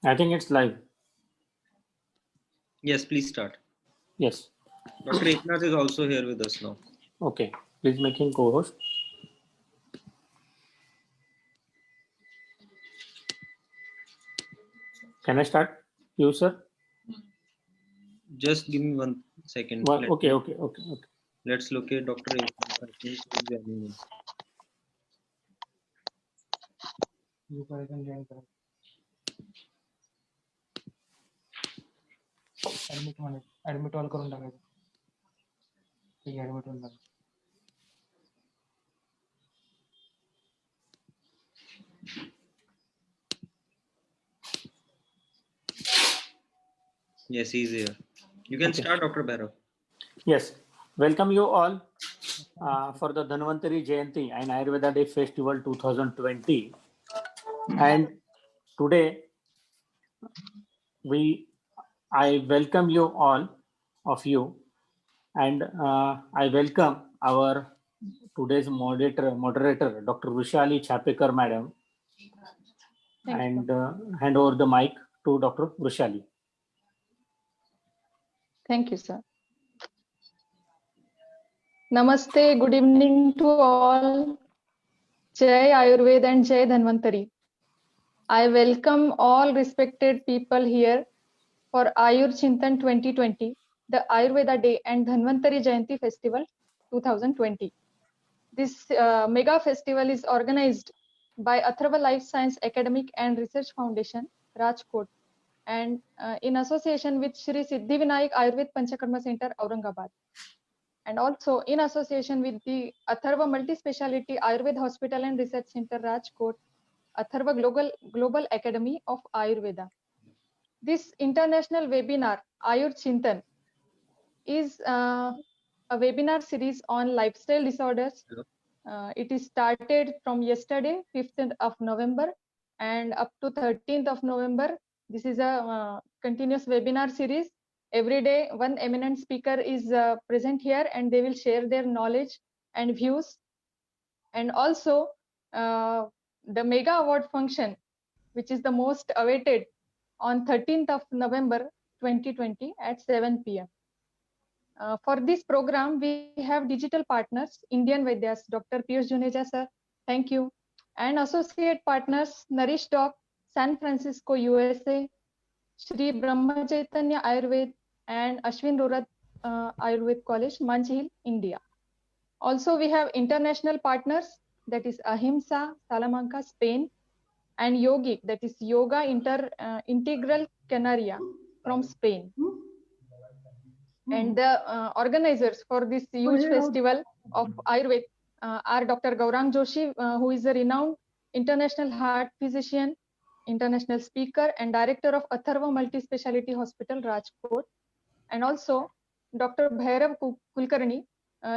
I think it's live. Yes, please start. Yes. Dr. Eknath is also here with us now. Okay. Please make him co-host. Can I start? You, sir? Just give me 1 second. Well, okay. Let's locate Dr. Eknath. I think he's joining in. Admit all करून टाकायचं. ठीक आहे, ऍडमिट होऊन टाकायचं. Yes, he's here. You can start, Dr. Bhairav. Yes. Welcome you all for the Dhanwantari Jayanti and Ayurveda Day Festival 2020. And today I welcome you all of you, and I welcome our today's moderator Dr. Vishali Chapekar madam, and hand over the mic to Dr. Vishali. Thank you, sir. Namaste, good evening to all. Jai Ayurveda and Jai Dhanwantari. I welcome all respected people here for AyurChintan 2020, the Ayurveda Day and Dhanwantari Jayanti Festival 2020. This mega festival is organized by Atharva Life Science Academic and Research Foundation, Rajkot, and in association with Shree Siddhivinayak Ayurveda Panchakarma Center, Aurangabad, and also in association with the Atharva Multi-Speciality Ayurveda Hospital and Research Center, Rajkot, Atharva Global Academy of Ayurveda. This international webinar, AyurChintan, is a webinar series on lifestyle disorders. It is started from yesterday, 5th of November, and up to 13th of November. This is a continuous webinar series. Every day, one eminent speaker is present here, and they will share their knowledge and views. And also, the mega award function, which is the most awaited, on 13th of November 2020 at 7 p.m. For this program, we have digital partners, Indian Vaidyas, Dr. Piyush Juneja sir, thank you, and associate partners, Nourish Doc, San Francisco, USA, Shri Brahma Chaitanya Ayurved, and Ashwin Rorat Ayurved College, Manchil, India. Also, we have international partners, that is Ahimsa, Salamanca, Spain, and Yogic, that is Yoga Integral Canaria from Spain. And the organizers for this huge festival of Ayurveda are Dr. Gaurang Joshi, who is a renowned international heart physician, international speaker, and director of Atharva Multi-Speciality Hospital, Rajkot. And also Dr. Bhairav Kulkarni,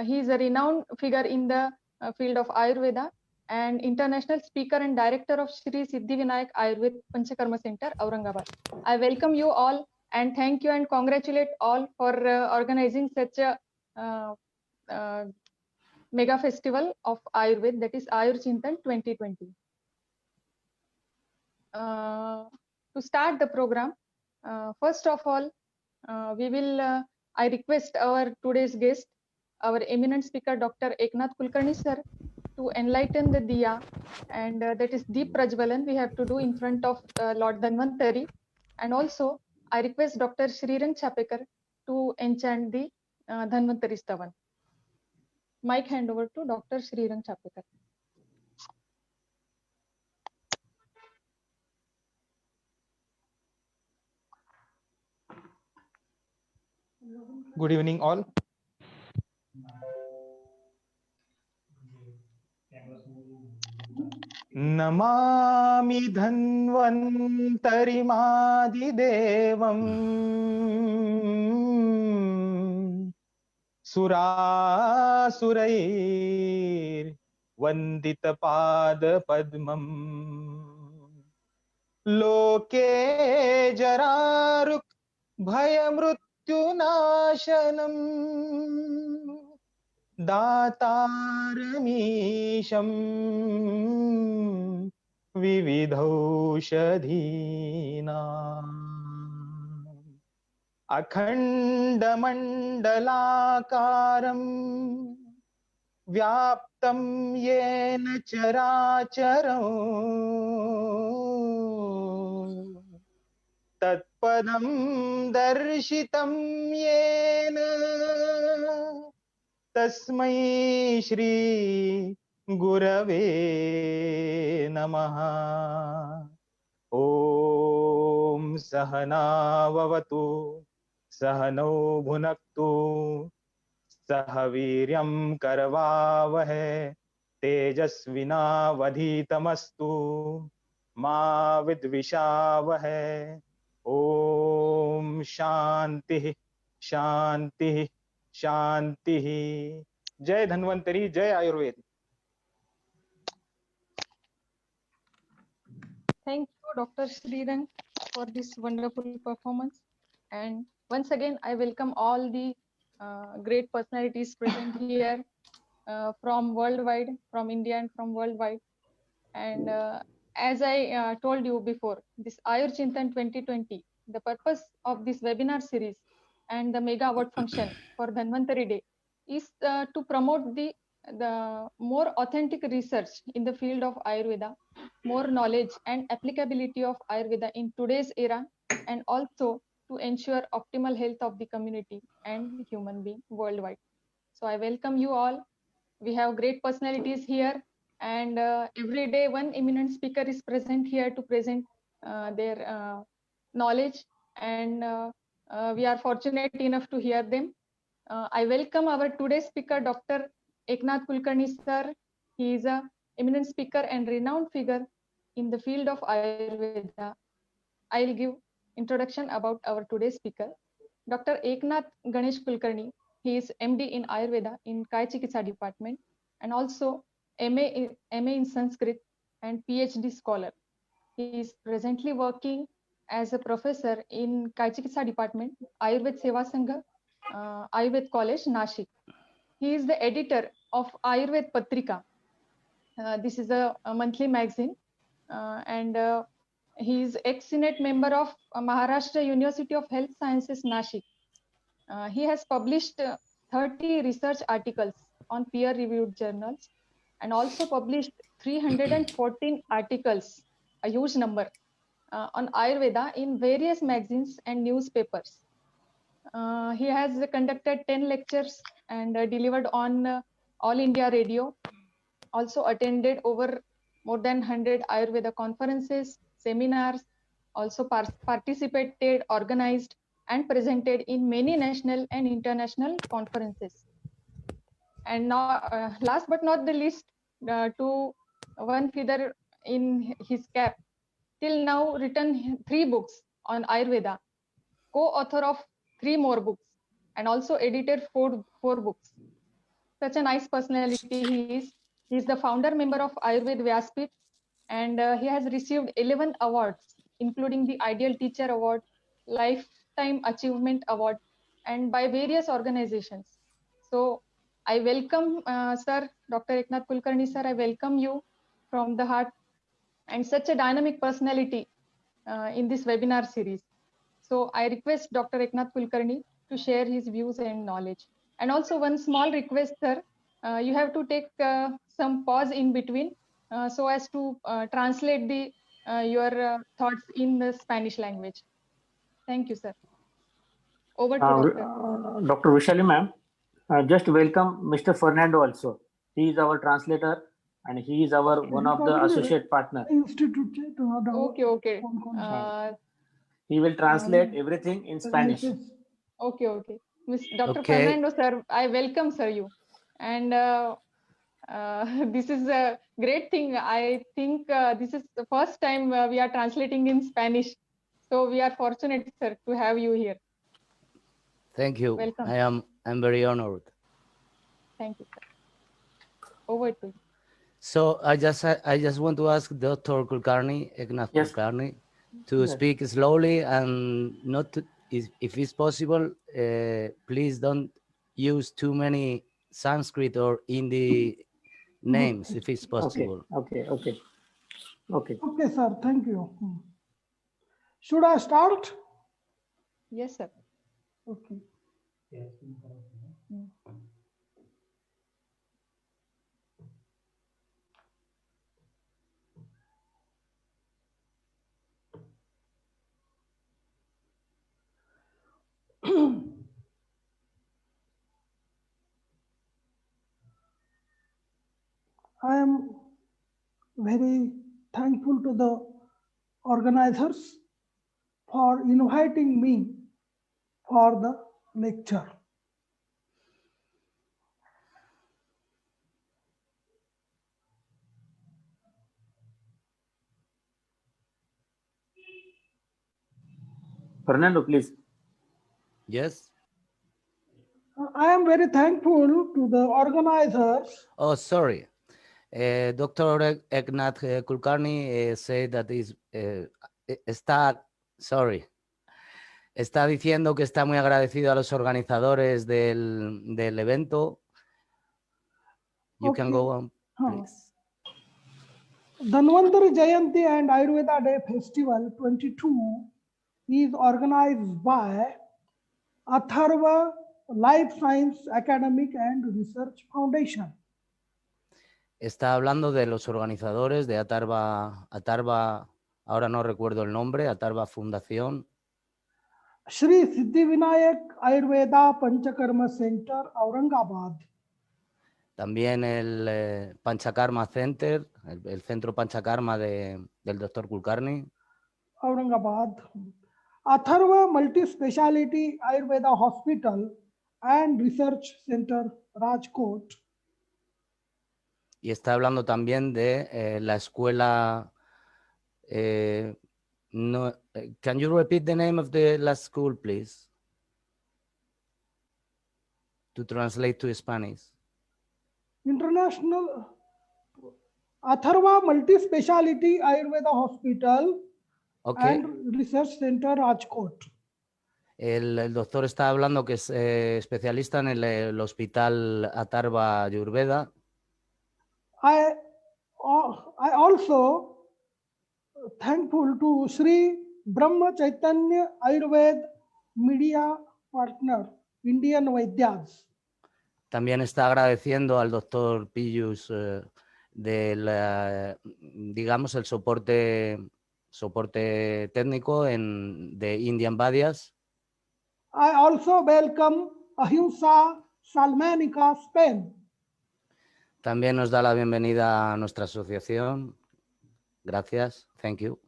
he is a renowned figure in the field of Ayurveda and international speaker and director of Shree Siddhivinayak Ayurveda Panchakarma Center, Aurangabad. I welcome you all and thank you and congratulate all for organizing such a mega festival of Ayurveda, that is AyurChintan 2020. To start the program, first of all, I request our today's guest, our eminent speaker, Dr. Eknath Kulkarni sir, to enlighten the diya, and that is Deep Prajvalan we have to do in front of Lord Dhanwantari. And also, I request Dr. Shrirang Chapekar to enchant the Dhanwantari Stavan. Mic hand over to Dr. Shrirang Chapekar. Good evening all. Namami धन्वन्तरिमादिदेवम् सुरासुरैर्वन्दितपादपद्मम् लोके जरारुक् भयमृत्युनाशनम् दातारमीशम् विविधौषधीनाम् अखण्डमण्डलाकारम् व्याप्तं येन चराचरम् तत्पदं दर्शितं येन तस्मै श्री गुरवे नमः। ॐ सहनाववतु सहनौ भुनक्तु सह वीर्यं करवावहै तेजस्विनावधीतमस्तु मा विद्विषावहै। ॐ शांति शांति शांति। जय धन्वंतरी, जय Ayurveda. Thank you, Dr. Srirang, for this wonderful performance. And once again, I welcome all the great personalities present here from worldwide, from India and from worldwide. And as I told you before, this AyurChintan 2020, the purpose of this webinar series and the mega award function for Dhanwantari Day is to promote the more authentic research in the field of Ayurveda, more knowledge and applicability of Ayurveda in today's era, and also to ensure optimal health of the community and human being worldwide. So I welcome you all. We have great personalities here, and every day one eminent speaker is present here to present their knowledge, and we are fortunate enough to hear them. I welcome our today's speaker, Dr. Eknath Kulkarni sir. He is a eminent speaker and renowned figure in the field of Ayurveda. I'll give introduction about our today's speaker, Dr. Eknath Ganesh Kulkarni. He is MD in Ayurveda in Kai Chikitsa department, and also MA in Sanskrit and PhD scholar. He is presently working as a professor in Kai Chikitsa department, Ayurved Seva Sangha, Ayurved College, Nashik. He is the editor of Ayurved Patrika. This is a monthly magazine, and he is ex-Senate member of Maharashtra University of Health Sciences, Nashik. He has published 30 research articles on peer-reviewed journals, and also published 314 articles, a huge number, on Ayurveda in various magazines and newspapers. He has conducted 10 lectures and delivered on All India Radio, also attended over more than 100 Ayurveda conferences, seminars, also participated, organized, and presented in many national and international conferences. And now, last but not the least, to one feather in his cap, till now written 3 books on Ayurveda, co-author of 3 more books, and also edited 4 books. Such a nice personality he is. He is the founder member of Ayurved Vyaspit, and he has received 11 awards, including the Ideal Teacher Award, Lifetime Achievement Award, and by various organizations. So I welcome sir, Dr. Eknath Kulkarni sir, I welcome you from the heart, and such a dynamic personality in this webinar series. So I request Dr. Eknath Kulkarni to share his views and knowledge. And also one small request, sir, you have to take some pause in between so as to translate your thoughts in the Spanish language. Thank you, sir. Over to Dr. Dr. Vishali ma'am, just welcome Mr. Fernando also. He is our translator and he is our one of the associate partner. Okay. He will translate everything in Spanish. Okay. Dr. Fernando, sir, I welcome sir you. And this is a great thing. I think this is the first time we are translating in Spanish. So we are fortunate, sir, to have you here. Thank you. Welcome. I'm very honored. Thank you, sir. Over to you. So I just want to ask Dr. Kulkarni, Eknath Kulkarni, to speak slowly and not to, if it's possible, please don't use too many Sanskrit or Hindi names if it's possible. Okay. Okay. Okay, sir. Thank you. Should I start? Yes, sir. Okay. I am very thankful to the organizers for inviting me for the lecture. Fernando, please. Yes. I am very thankful to the organizers. Oh, sorry. Dr. Eknath Kulkarni said that está diciendo que está muy agradecido a los organizadores del evento. You can go on, please. Dhanwantari Jayanti and Ayurveda Day Festival 22 is organized by Atharva Life Science Academic and Research Foundation. Está hablando de los organizadores de Atharva, ahora no recuerdo el nombre, Atharva Fundación. Shree Siddhivinayak Ayurveda Panchakarma Center, Aurangabad. También el Panchakarma Center, el centro Panchakarma del Dr. Kulkarni. Aurangabad. Atharva Multi-Speciality Ayurveda Hospital and Research Center, Rajkot. Y está hablando también de la escuela. Can you repeat the name of the last school, please? To translate to Spanish. International Atharva Multi-Speciality Ayurveda Hospital and Research Center, Rajkot. El doctor está hablando que es especialista en el hospital Atharva Ayurveda. I also thankful to Sri Brahma Chaitanya Ayurveda Media Partner, Indian Vaidyas. También está agradeciendo al doctor Piyush digamos, el soporte técnico de Indian Vaidyas. I also welcome Ahimsa Salmanica, Spain. También nos da la bienvenida a nuestra asociación. Gracias. Thank you.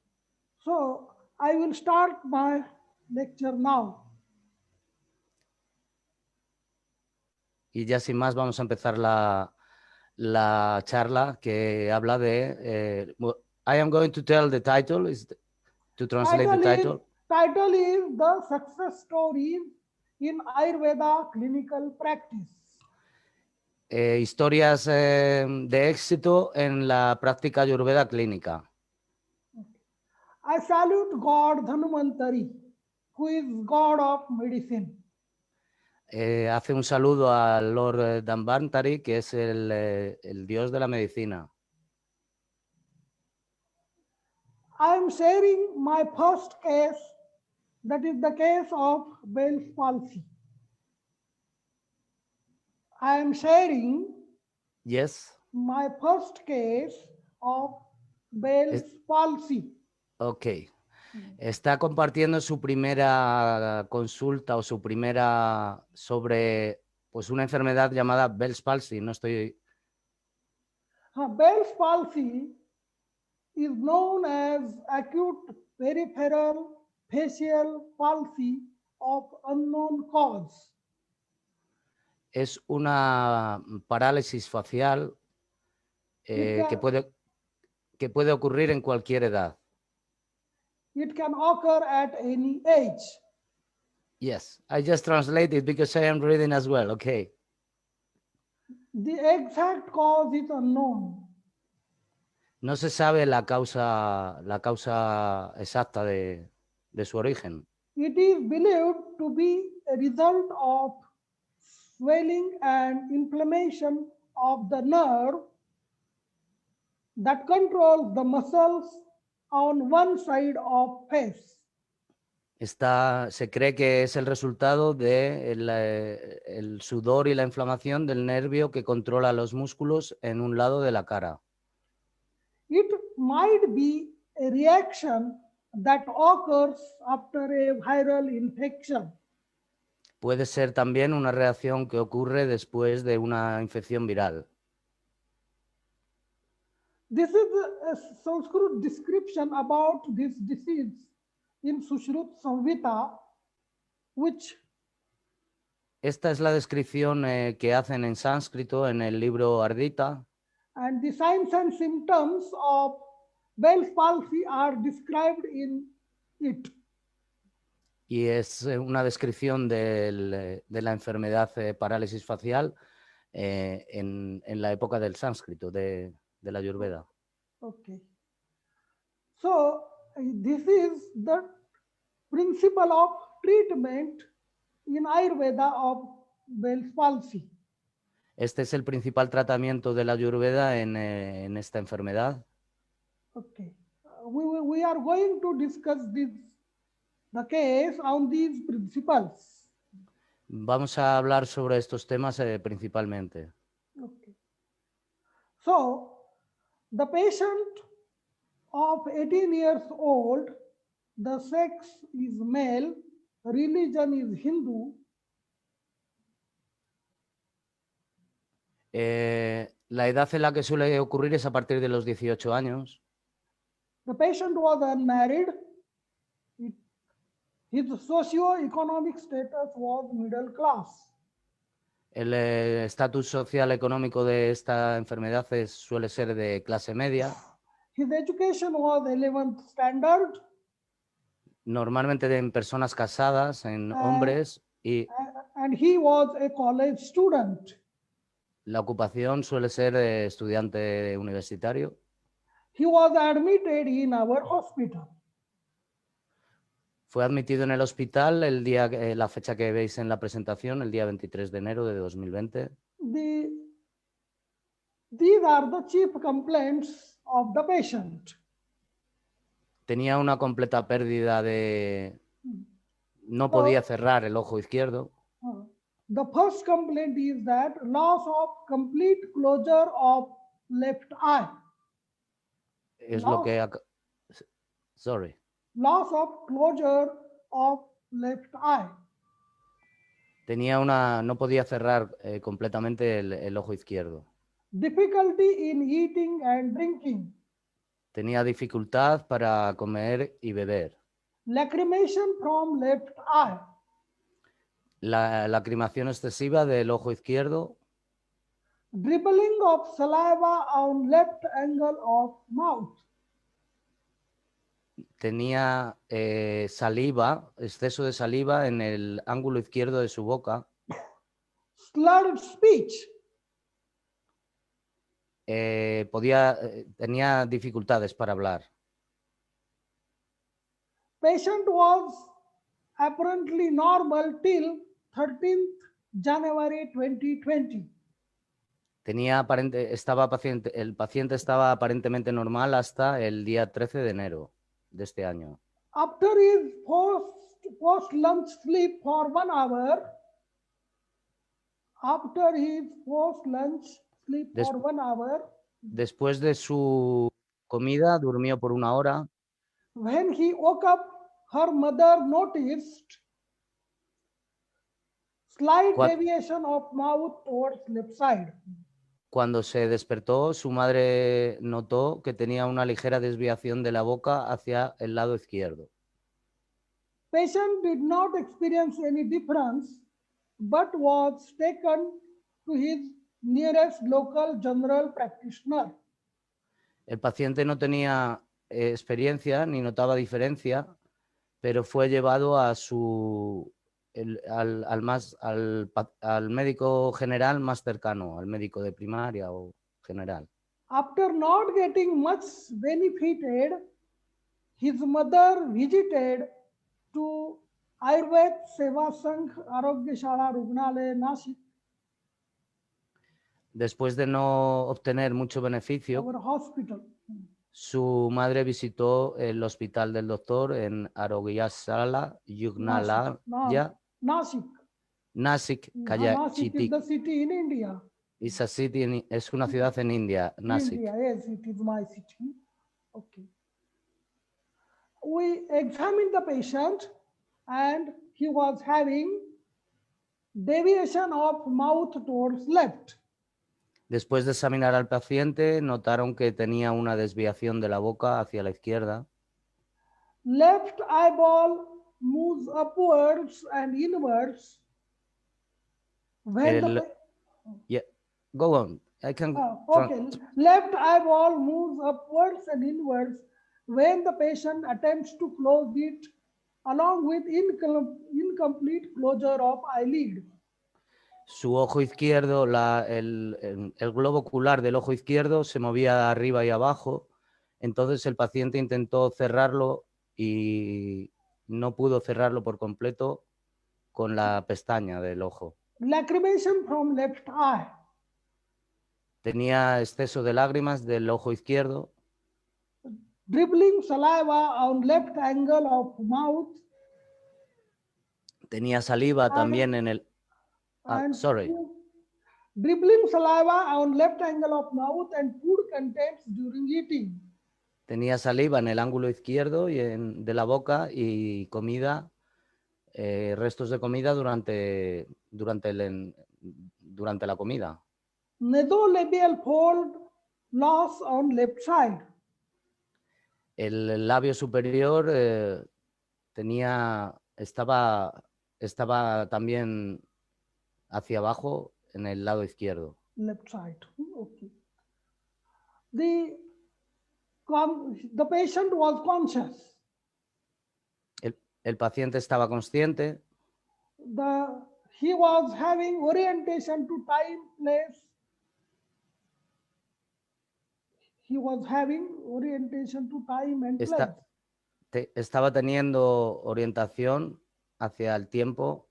So I will start my lecture now. Y ya sin más vamos a empezar la charla que habla de... I am going to tell the title, to translate the title. Title is The Success Stories in Ayurveda Clinical Practice. Historias de éxito en la práctica ayurveda clínica. I salute God Dhanwantari, who is God of medicine. Hace un saludo al Lord Dhanwantari, que es el dios de la medicina. I am sharing my first case, that is the case of Bell's palsy. I am sharing my first case of Bell's palsy. Ok. Está compartiendo su primera consulta o su primera sobre pues una enfermedad llamada Bell's palsy. No estoy... Bell's palsy is known as acute peripheral facial palsy of unknown cause. Es una parálisis facial que puede ocurrir en cualquier edad. It can occur at any age. Yes, I just translated because I am reading as well. Okay. The exact cause is unknown. No se sabe la causa exacta de su origen. It is believed to be a result of swelling and inflammation of the nerve that controls the muscles on one side of face. Se cree que es el resultado de el sudor y la inflamación del nervio que controla los músculos en un lado de la cara. It might be a reaction that occurs after a viral infection. Puede ser también una reacción que ocurre después de una infección viral. This is a Sanskrit description about this disease in Sushrut Samhita, which Esta es la descripción que hacen en sánscrito en el libro Ardita, and the signs and symptoms of Bell's palsy are described in it. y es una descripción de la enfermedad parálisis facial en la época del sánscrito, de la Ayurveda. Okay. So this is the principle of treatment in Ayurveda of Bell's palsy. Este es el principal tratamiento de la Ayurveda en esta enfermedad. Okay. We are going to discuss the case on these principles. Vamos a hablar sobre estos temas principalmente. Okay. So, the patient of 18 years old, the sex is male, religion is Hindu. La edad en la que suele ocurrir es a partir de los 18 años. The patient was unmarried. His socio-economic status was middle class. El estatus social económico de esta enfermedad suele ser de clase media. His education was 11th standard. Normalmente en personas casadas, en hombres, y And he was a college student. la ocupación suele ser de estudiante universitario. He was admitted in our hospital. Fue admitido en el hospital la fecha que veis en la presentación, el día 23 de enero de 2020. These are the chief complaints of the patient. Tenía una completa pérdida de... No podía cerrar el ojo izquierdo. The first complaint is that loss of complete closure of left eye. Es lo que... Sorry. Loss of closure of left eye. No podía cerrar completamente el ojo izquierdo. Difficulty in eating and drinking. Tenía dificultad para comer y beber. Lacrimation from left eye. La lacrimación excesiva del ojo izquierdo. Dribbling of saliva on left angle of mouth. Tenía saliva, exceso de saliva en el ángulo izquierdo de su boca. Slurred speech. Tenía dificultades para hablar. Patient was apparently normal till 13th January 2020. El paciente estaba aparentemente normal hasta el día 13 de enero de este año. After his post-lunch sleep for 1 hour, después de su comida, durmió por 1 hora. When he woke up, her mother noticed slight deviation of mouth towards left side. Cuando se despertó, su madre notó que tenía una ligera desviación de la boca hacia el lado izquierdo. Patient did not experience any difference, but was taken to his nearest local general practitioner. El paciente no tenía experiencia ni notaba diferencia, pero fue llevado a al médico general más cercano, al médico de primaria o general. After not getting much benefited, his mother visited to Ayurveda Seva Sangh Arogya Shala Rugnalaya Nashik. Después de no obtener mucho beneficio, our hospital. su madre visitó el hospital del doctor en Arogyasala, Yugnalaya, Nashik. Nasik, Nashik is Chitik. the city in India. Es una ciudad en India, Nasik. India, yes, it is my city. Okay. We examined the patient and he was having deviation of mouth towards left. Después de examinar al paciente, notaron que tenía una desviación de la boca hacia la izquierda. Left eyeball moves upwards and inwards. When Go on. I can. okay. Left eyeball moves upwards and inwards when the patient attempts to close it, along with incomplete closure of eyelid. Su ojo izquierdo, el globo ocular del ojo izquierdo se movía arriba y abajo. Entonces el paciente intentó cerrarlo y no pudo cerrarlo por completo con la pestaña del ojo. Lacrimation from left eye. Tenía exceso de lágrimas del ojo izquierdo. Dribbling saliva on left angle of mouth. Tenía saliva también en el... Dribbling saliva on left angle of mouth and food contents during eating. Tenía saliva en el ángulo izquierdo y de la boca y comida, restos de comida durante la comida. Nasolabial fold loss on left side. El labio superior estaba también hacia abajo en el lado izquierdo. Left side. Okay. The patient was conscious. El paciente estaba consciente. He was having orientation to time, place. He was having orientation to time and place. Estaba teniendo orientación hacia el tiempo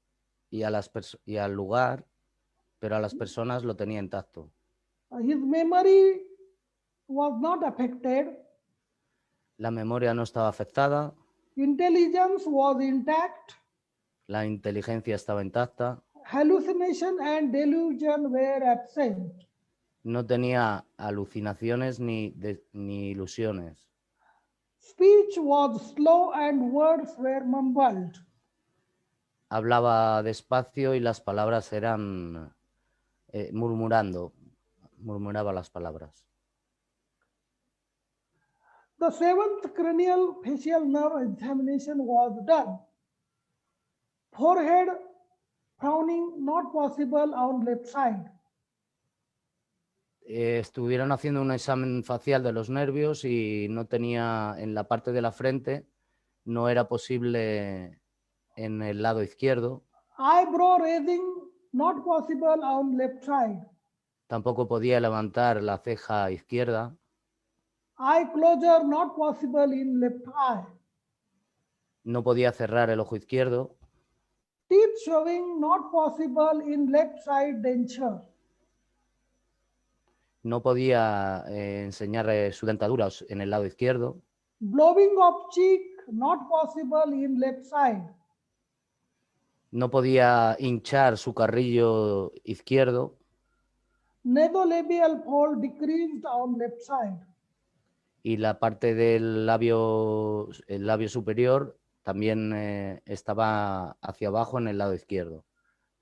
y al lugar, pero a las personas lo tenía intacto. His memory was not affected. La memoria no estaba afectada. Intelligence was intact. La inteligencia estaba intacta. Hallucination and delusion were absent. No tenía alucinaciones ni ilusiones. Speech was slow and words were mumbled. Hablaba despacio y las palabras eran murmuraba las palabras. The seventh cranial facial nerve examination was done. Forehead frowning not possible on left side. Estuvieron haciendo un examen facial de los nervios y no tenía en la parte de la frente, no era posible en el lado izquierdo. Eyebrow raising not possible on left side. Tampoco podía levantar la ceja izquierda. Eye closure not possible in left eye. No podía cerrar el ojo izquierdo. Teeth showing not possible in left side denture. No podía enseñar su dentadura en el lado izquierdo. Blowing of cheek not possible in left side. No podía hinchar su carrillo izquierdo. Nasolabial fold decreased on left side. Y la parte del labio superior también estaba hacia abajo en el lado izquierdo.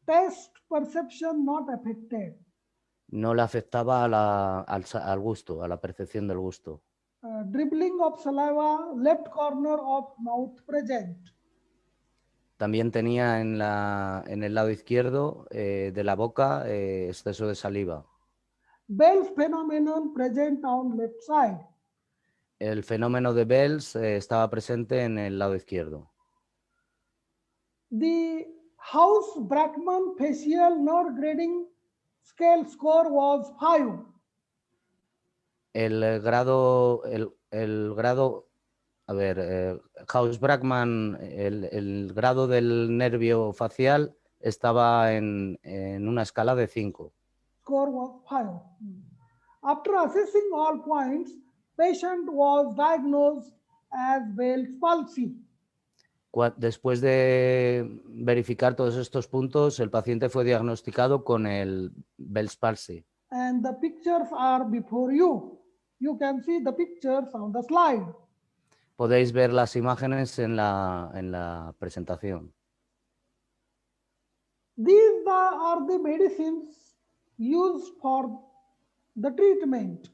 Taste perception not affected. No le afectaba al gusto, a la percepción del gusto. Dribbling of saliva, left corner of mouth present. También tenía en el lado izquierdo de la boca exceso de saliva. Bell's phenomenon present on left side. El fenómeno de Bell's estaba presente en el lado izquierdo. The House-Brackman facial nerve grading scale score was 5. El grado, House-Brackman, el grado del nervio facial estaba en una escala de 5. score was 5. After assessing all points, patient was diagnosed as Bell's palsy. Después de verificar todos estos puntos, el paciente fue diagnosticado con el Bell's palsy. And the pictures are before you. You can see the pictures on the slide. Podéis ver las imágenes en la presentación. These are the medicines used for the treatment.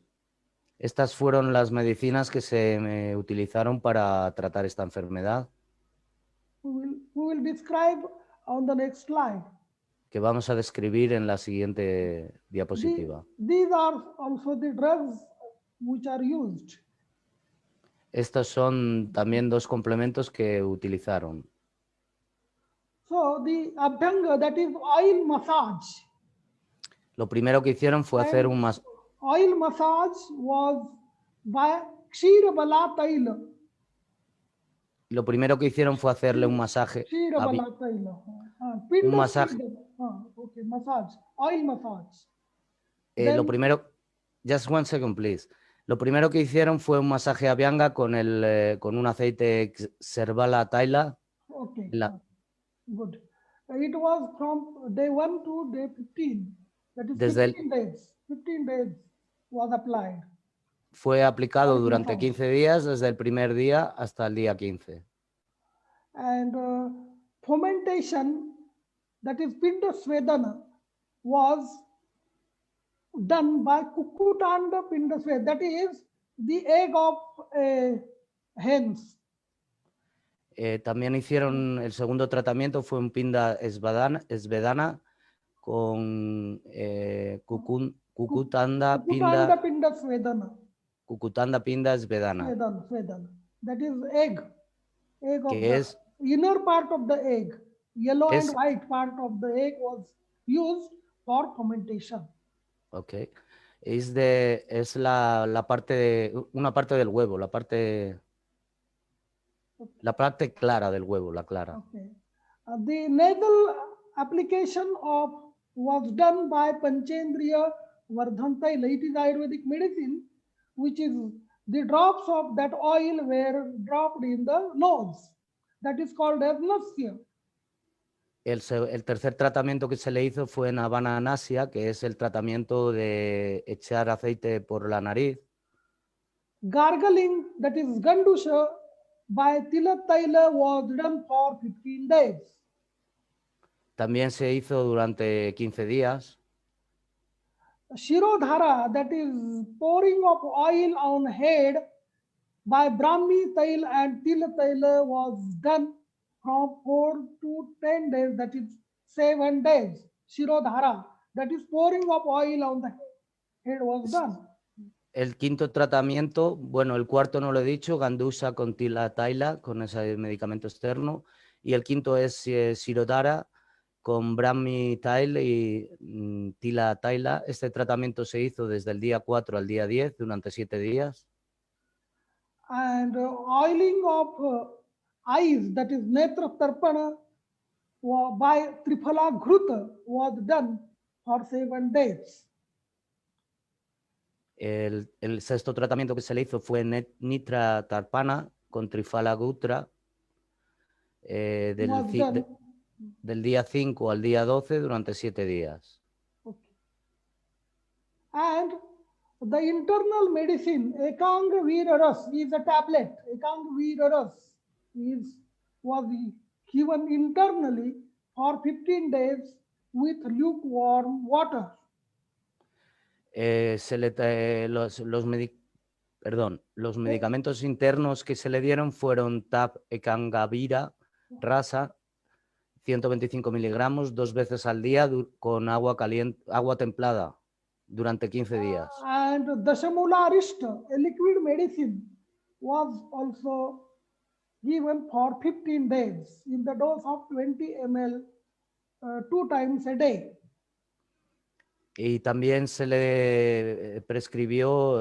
Estas fueron las medicinas que se utilizaron para tratar esta enfermedad, We will describe on the next slide. que vamos a describir en la siguiente diapositiva. These are also the drugs which are used. Estos son también dos complementos que utilizaron. So the Abhyanga, that is oil massage. Lo primero que hicieron fue hacer un Oil massage was by Kshira Bala Taila. Lo primero que hicieron fue hacerle un masaje. Kshira Bala Taila. Un masaje. Okay, massage. Oil massage. Lo primero, just one second, please. Lo primero que hicieron fue un masaje Abhyanga con un aceite Servala Taila. Okay. Good. It was from day 1 to day 15. That is 15 days. 15 days was applied. Fue aplicado durante 15 días, desde el primer día hasta el día 15. And fermentation, that is Pinda Svedana, was done by Kukutanda Pinda Svedana. That is the egg of hens. También hicieron el segundo tratamiento, fue un Pinda Svedana con Kukutanda Pinda Svedana. Kukutanda Pinda Svedana. That is egg of the inner part of the egg. Yellow and white part of the egg was used for fermentation. Okay. Es la parte una parte del huevo, la parte clara del huevo, la clara. Okay. The nasal application was done by Panchendriya Vardhantaila. It is Ayurvedic medicine, which is the drops of that oil were dropped in the nose. That is called as nasya. El tercer tratamiento que se le hizo fue en Habana Nasia, que es el tratamiento de echar aceite por la nariz. Gargling, that is Gandusha, by Tila Taila was done for 15 days. También se hizo durante 15 días. Shirodhara, that is pouring of oil on head by Brahmi Tail and Tila Taila was done from 4 to 10 days, that is 7 days. Shirodhara, that is pouring of oil on the head was done. El quinto tratamiento, bueno, el cuarto no lo he dicho, Gandusa con Tila Taila, con ese medicamento externo. Y el quinto es Shirodhara con Brahmi Tail y Tila Taila. Este tratamiento se hizo desde el día 4 al día 10, durante 7 días. And oiling of eyes, that is Netra Tarpana, by Triphala Ghruta was done for 7 days. El sexto tratamiento que se le hizo fue Nitra Tarpana con Triphala Gutra del día 5 al día 12 durante 7 días. Okay. And the internal medicine, Ekanga Viraras, is a tablet. Ekanga Viraras was given internally for 15 days with lukewarm water. Los medicamentos internos que se le dieron fueron Tap Ekangavira Rasa, 125 miligramos, 2 veces al día con agua templada durante 15 días. And Dashamula Arishta, a liquid medicine, was also given for 15 days in the dose of 20 ml 2 times a day. Y también se le prescribió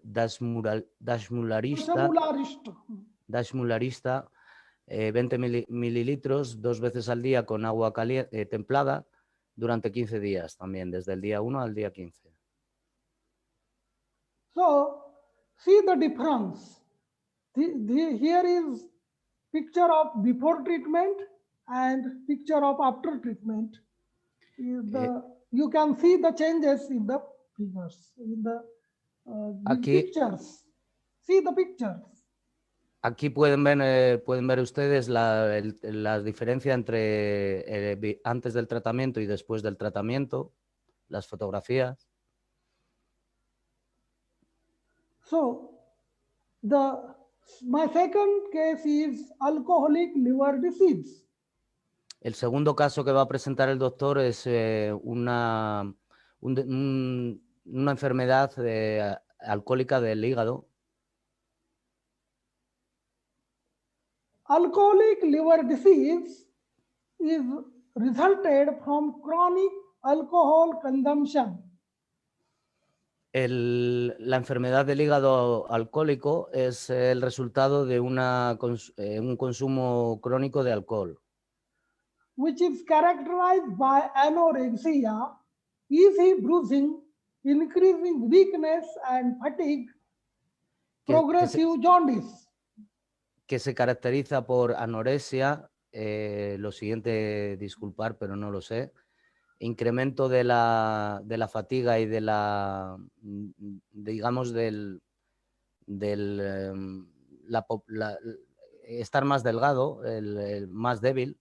Dashmularista, 20 mililitros 2 veces al día con agua templada durante 15 días también, desde el día 1 al día 15. So, see the difference. Here is picture of before treatment and picture of after treatment. You can see the changes in the figures, in the pictures. See the pictures. Aquí pueden ver ustedes la diferencia entre antes del tratamiento y después del tratamiento, las fotografías. So, my second case is alcoholic liver disease. El segundo caso que va a presentar el doctor es una enfermedad alcohólica del hígado. Alcoholic liver disease is resulted from chronic alcohol consumption. La enfermedad del hígado alcohólico es el resultado de un consumo crónico de alcohol. Which is characterized by anorexia, easy bruising, increasing weakness and fatigue, progressive jaundice. Que se caracteriza por anorexia, lo siguiente, disculpar, pero no lo sé, incremento de la fatiga y digamos, estar más delgado, el más débil.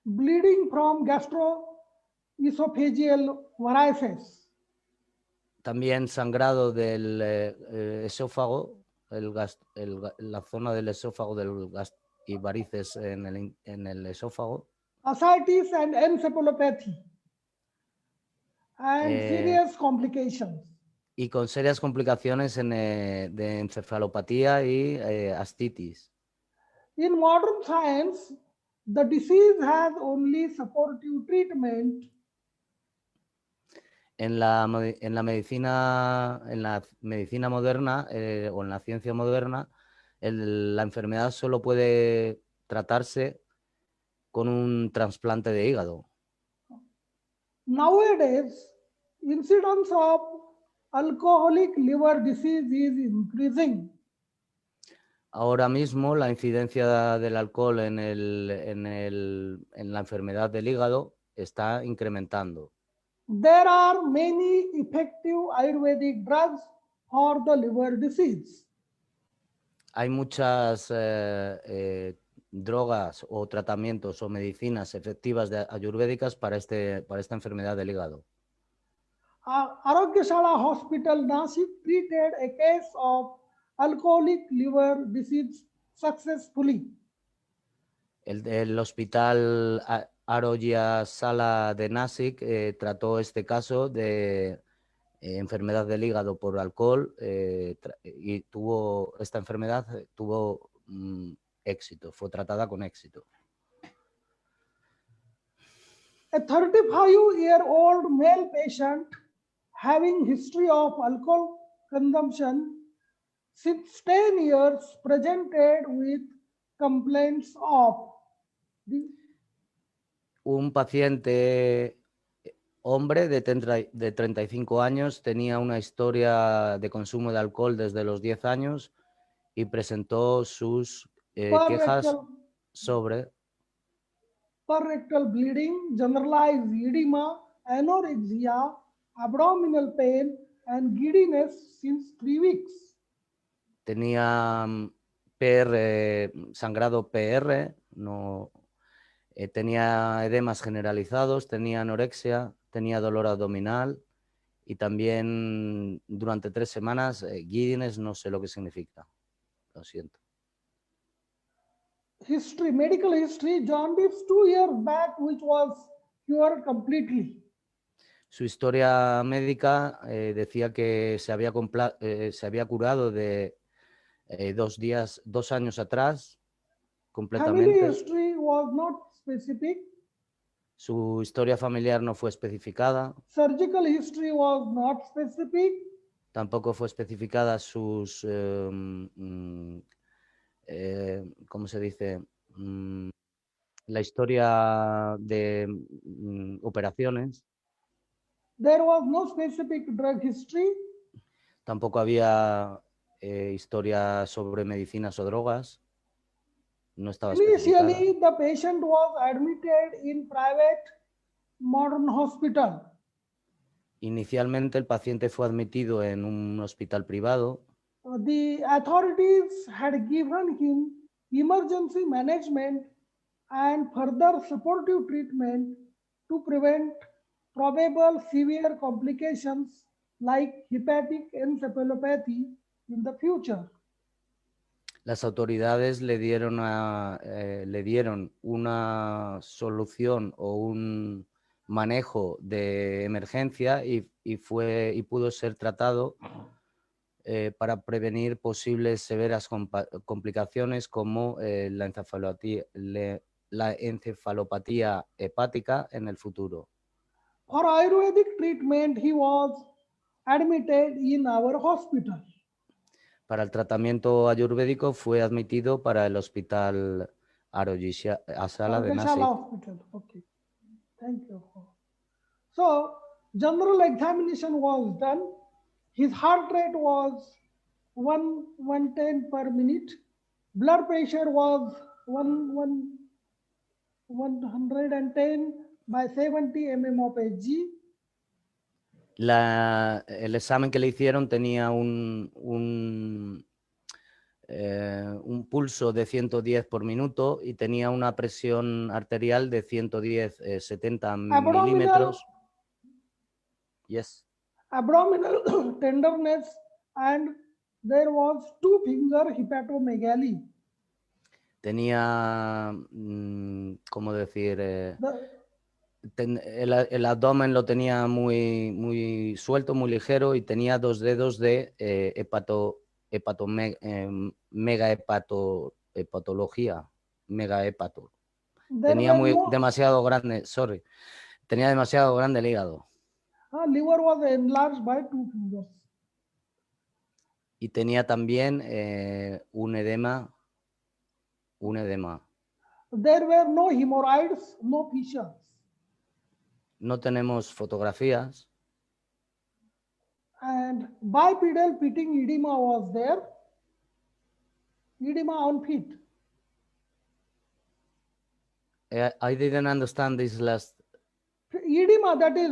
Bleeding from gastroesophageal varices. También sangrado del esófago, la zona del esófago y varices en el esófago. Ascites and encephalopathy. And serious complications. Y con serias complicaciones de encefalopatía y ascitis. In modern science, the disease has only supportive treatment. En la medicina moderna o en la ciencia moderna, la enfermedad solo puede tratarse con un trasplante de hígado. Nowadays, incidence of alcoholic liver disease is increasing. Ahora mismo la incidencia del alcohol en la enfermedad del hígado está incrementando. There are many effective Ayurvedic drugs for the liver disease. Hay muchas drogas o tratamientos o medicinas efectivas ayurvédicas para esta enfermedad del hígado. Arogyashala Hospital, Nashik treated a case of alcoholic liver disease successfully. El hospital Arogyashala de Nashik trató este caso de enfermedad del hígado por alcohol y esta enfermedad tuvo éxito, fue tratada con éxito. A 35-year-old male patient having history of alcohol consumption since 10 years presented with complaints of un paciente hombre de 35 años tenía una historia de consumo de alcohol desde los 10 años y presentó sus quejas sobre rectal bleeding, generalized edema, anorexia, abdominal pain, and giddiness since 3 weeks. Tenía sangrado PR, tenía edemas generalizados, tenía anorexia, tenía dolor abdominal y también durante 3 semanas giddiness, no sé lo que significa, lo siento. Medical history, jaundice 2 years back, which was cured completely. Su historia médica decía que se había curado de 2 años atrás completamente. Family history was not specific. Su historia familiar no fue especificada. Surgical history was not specific. Tampoco fue especificada sus, ¿cómo se dice? la historia de operaciones. There was no specific drug history. Tampoco había historia sobre medicinas o drogas. No estaba especificada. Initially, the patient was admitted in private modern hospital. Inicialmente el paciente fue admitido en un hospital privado. The authorities had given him emergency management and further supportive treatment to prevent probable severe complications like hepatic encephalopathy in the future. Las autoridades le dieron una solución o un manejo de emergencia y pudo ser tratado para prevenir posibles severas complicaciones como la encefalopatía hepática en el futuro. For Ayurvedic treatment, he was admitted in our hospital. Para el tratamiento ayurvédico fue admitido para el hospital Asala de Nashik. Hospital. Okay. Thank you. So, general examination was done. His heart rate was 110 per minute. Blood pressure was 110 by 70 mm of Hg. El examen que le hicieron tenía un pulso de 110 por minuto y tenía una presión arterial de 70 milímetros. Yes. Abdominal tenderness, and there was 2-finger hepatomegaly. Tenía, ¿cómo decir? El abdomen lo tenía muy suelto, muy ligero, y tenía 2 dedos de megahepatología. Megahepato. Tenía demasiado grande, tenía demasiado grande el hígado. Liver was enlarged by 2 fingers. Y tenía también un edema. There were no hemorrhoids, no fissures. No tenemos fotografías. And bipedal pitting edema was there. Edema on feet. I didn't understand this last. Edema, that is.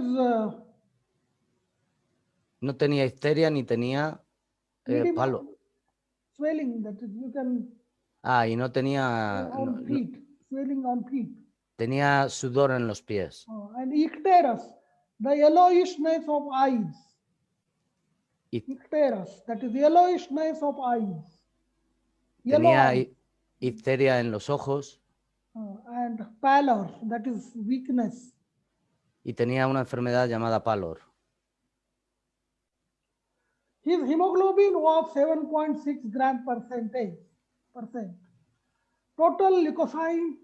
No tenía histeria ni tenía palo. Swelling, that is, you can. Y no tenía. On feet, swelling on feet. Tenía sudor en los pies. And icterus, the yellowishness of eyes. Icterus, that is yellowishness of eyes. Tenía icteria en los ojos. And pallor, that is weakness. Y tenía una enfermedad llamada pallor. His hemoglobin was 7.6 gram percent. Total leukocyte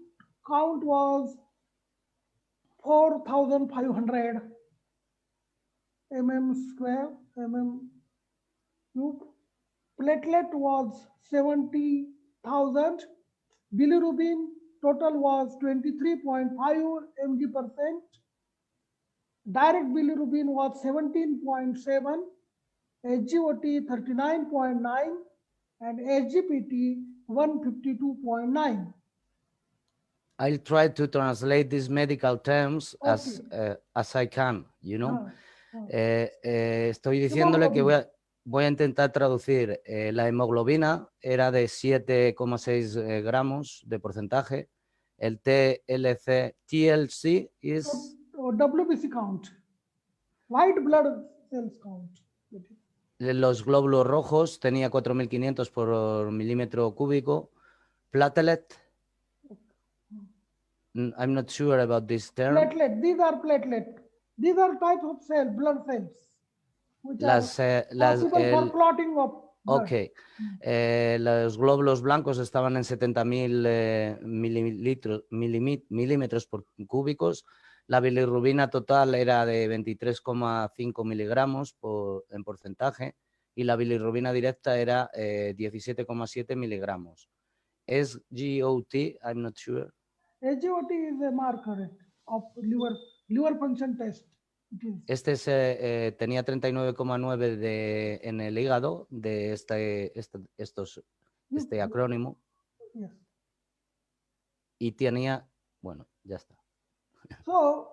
count was 4,500 mm cube. Platelet was 70,000. Bilirubin total was 23.5 mg%. Direct bilirubin was 17.7. SGOT 39.9 and SGPT 152.9. I'll try to translate these medical terms as I can, you know. Estoy diciéndole que voy a intentar traducir. La hemoglobina era de 7,6 gramos de porcentaje. El TLC es... WBC count. White blood cells count. Los glóbulos rojos tenía 4.500 por milímetro cúbico. Platelet. I'm not sure about this term. Platelet. These are platelet. These are types of cells, blood cells, which are possible for clotting of blood. Okay. Los glóbulos blancos estaban en 70.000 milímetros por cúbicos. La bilirrubina total era de 23,5 miligramos en porcentaje y la bilirrubina directa era 17,7 miligramos. ¿Es GOT? I'm not sure. AGOT is a marker of liver function test. It is. Este tenía 39,9 en el hígado de este acrónimo. Yes. Y tenía, bueno, ya está. So,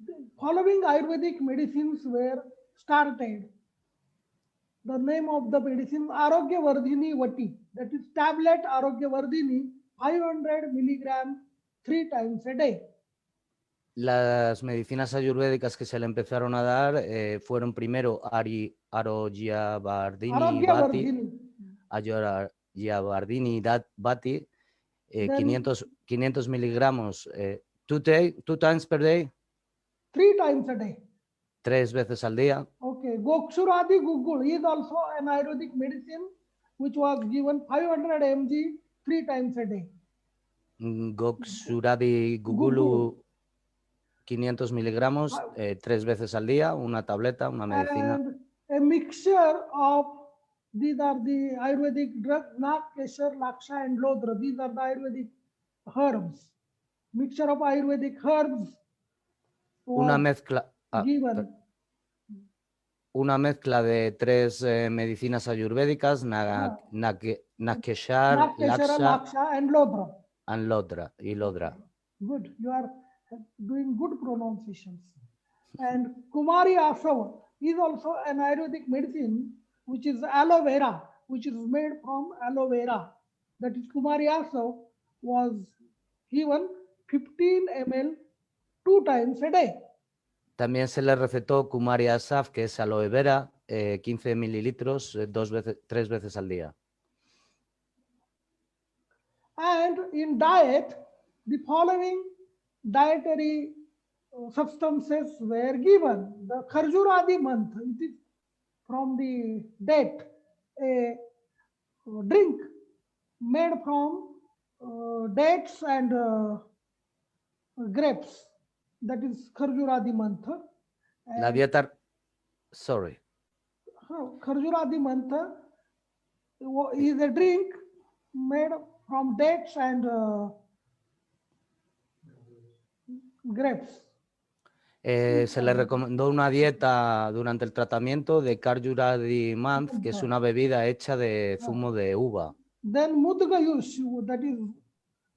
the following Ayurvedic medicines were started. The name of the medicine Arogyavardhini Vati, that is tablet Arogyavardhini, 500 milligrams 3 times a day. Las medicinas ayurvédicas que se le empezaron a dar fueron primero Arogyavardhini Vati, 500 miligramos 2 times per day. 3 times a day. 3 veces al día. Okay, Goksuradi Gugul is also an Ayurvedic medicine which was given 500 mg 3 times a day. Goksuradi Gugulu 500 miligramos 3 veces al día, una tableta, una medicina. And a mixture of, these are the Ayurvedic drugs, Nak, Kesar, Laksha and Lodra. These are the Ayurvedic herbs. Mixture of Ayurvedic herbs. Una mezcla. Given. Una mezcla de 3 medicinas ayurvédicas, Nakeshar, Laksha and Lodra. And Lodra, y Lodra. Good, you are doing good pronunciations. And Kumari Asava is also an Ayurvedic medicine which is aloe vera, which is made from aloe vera. That is Kumari Asava was given 15 ml 2 times a day. También se le recetó Kumari Asaf, que es aloe vera, 15 mililitros 3 veces al día. And in diet, the following dietary substances were given. The Kharjuradi month, it is from the date, a drink made from dates and grapes. That is Kharjuradi mantha. La dieta, sorry. Kharjuradi mantha is a drink made from dates and grapes. Se le recomendó una dieta durante el tratamiento de Kharjuradi Manth, que es una bebida hecha de zumo de uva. Then Mudgayush, that is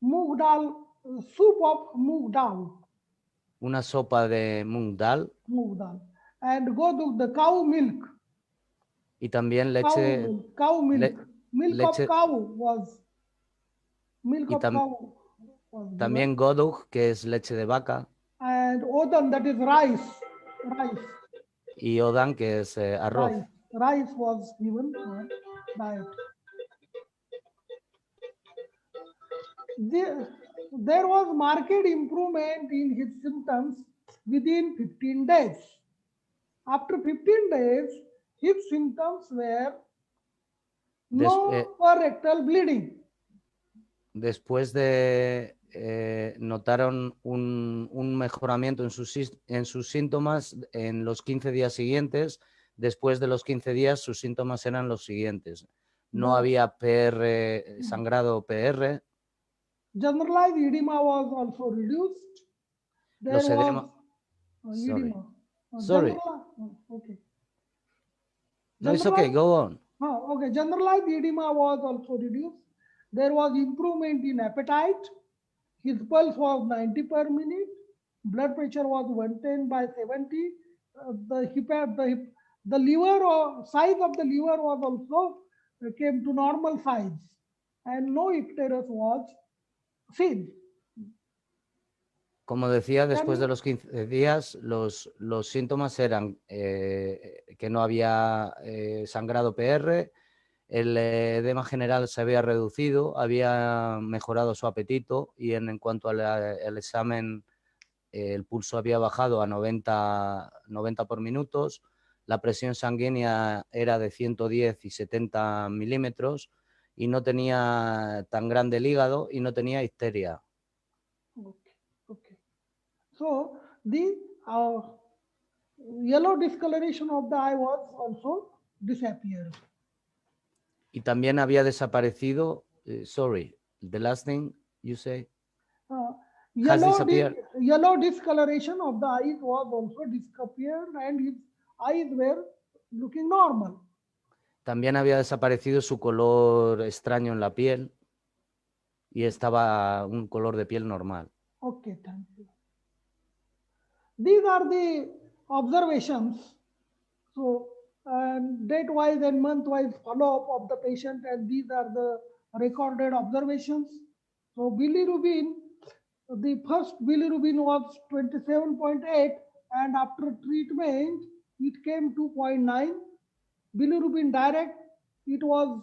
moong dal, soup of moong dal. Una sopa de mung dal. And Goduk, the cow milk. Y también leche. Cow milk. Milk of cow was. Milk of cow. También Goduk, que es leche de vaca. And Odan, that is rice. Y Odan, que es arroz. Rice was given for diet. There was marked improvement in his symptoms within 15 days. After 15 days, his symptoms were no rectal bleeding. Después de notaron un mejoramiento en sus síntomas en los 15 días siguientes. Después de los 15 días, sus síntomas eran los siguientes. No había PR, sangrado PR. Generalized edema was also reduced. There was edema. Sorry. Okay. No, it's okay. Go on. Okay. Generalized edema was also reduced. There was improvement in appetite. His pulse was 90 per minute. Blood pressure was 110/70. The liver or size of the liver was also came to normal size, and no icterus was seen. Como decía, después de los 15 días, los síntomas eran que no había sangrado PR, el edema general se había reducido, había mejorado su apetito y en cuanto al examen, el pulso había bajado a 90 por minutos, la presión sanguínea era de 110 y 70 milímetros y no tenía tan grande el hígado y no tenía icteria. Okay. So the yellow discoloration of the eye was also disappeared. Y también había desaparecido, sorry, the last thing. you say? Yellow, disappeared? yellow discoloration of the eyes was also disappeared and his eyes were looking normal. También había desaparecido su color extraño en la piel y estaba un color de piel normal. Okay, thank you. These are the observations. So, date-wise and month-wise follow-up of the patient, and these are the recorded observations. So, bilirubin, the first bilirubin was 27.8, and after treatment, it came to 0.9. Bilirubin direct, it was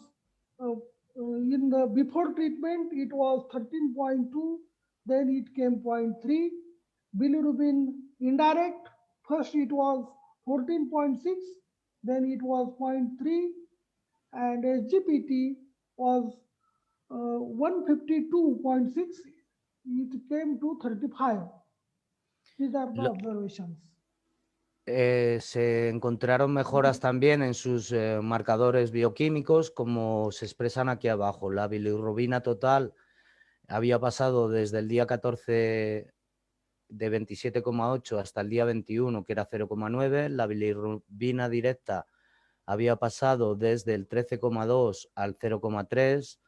in the before treatment, it was 13.2, then it came 0.3. Bilirubin indirect, first it was 14.6, then it was 0.3, and SGPT was 152.6, it came to 35. These are the observations. Se encontraron mejoras también en sus marcadores bioquímicos, como se expresan aquí abajo. La bilirrubina total había pasado desde el día 14 de 27,8 hasta el día 21, que era 0,9. La bilirrubina directa había pasado desde el 13,2 al 0,3.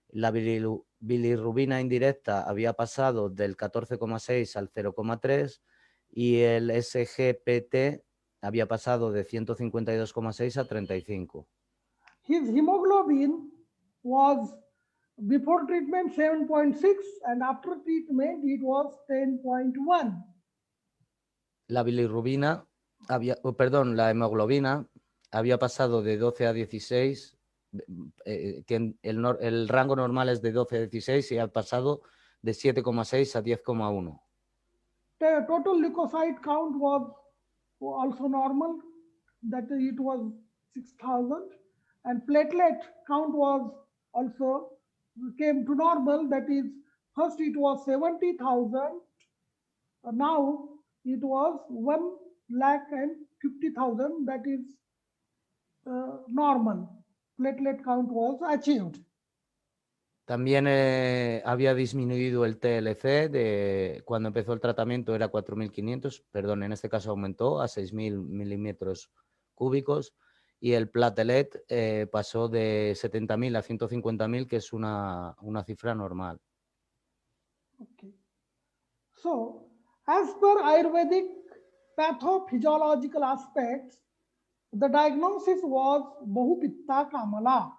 La bilirrubina indirecta había pasado del 14,6 al 0,3 y el SGPT había pasado de 152,6 a 35. His hemoglobin was before treatment 7.6 and after treatment it was 10.1. La bilirrubina la hemoglobina había pasado de 12 a 16, que el rango normal es de 12 a 16 y ha pasado de 7,6 a 10,1. The total leukocyte count was also normal, that it was 6,000, and platelet count was also came to normal, that is first it was 70,000, now it was 1,50,000, that is normal. Platelet count was achieved. También había disminuido el TLC, de cuando empezó el tratamiento era 4.500, perdón, en este caso aumentó a 6.000 milímetros cúbicos, y el platelet pasó de 70.000 a 150.000, que es una cifra normal. Okay. So, as per Ayurvedic pathophysiological aspects, the diagnosis was Bahupitta Kamala.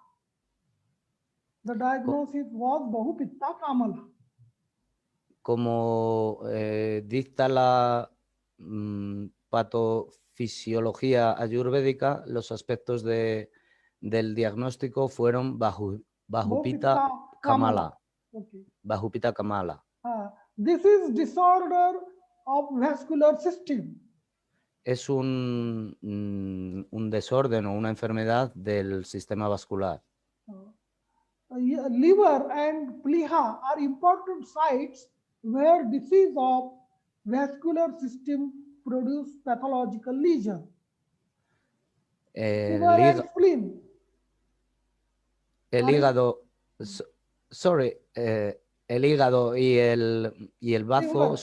The diagnosis was Bahupitta Kamala. Como dicta la patofisiología ayurvédica, los aspectos del diagnóstico fueron Bahupitta Kamala. Okay. Bahupitta Kamala. This is disorder of vascular system. Es un desorden o una enfermedad del sistema vascular. Liver and pliha are important sites where disease of vascular system produce pathological lesion. Liver and spleen. El hígado, el hígado y el bazo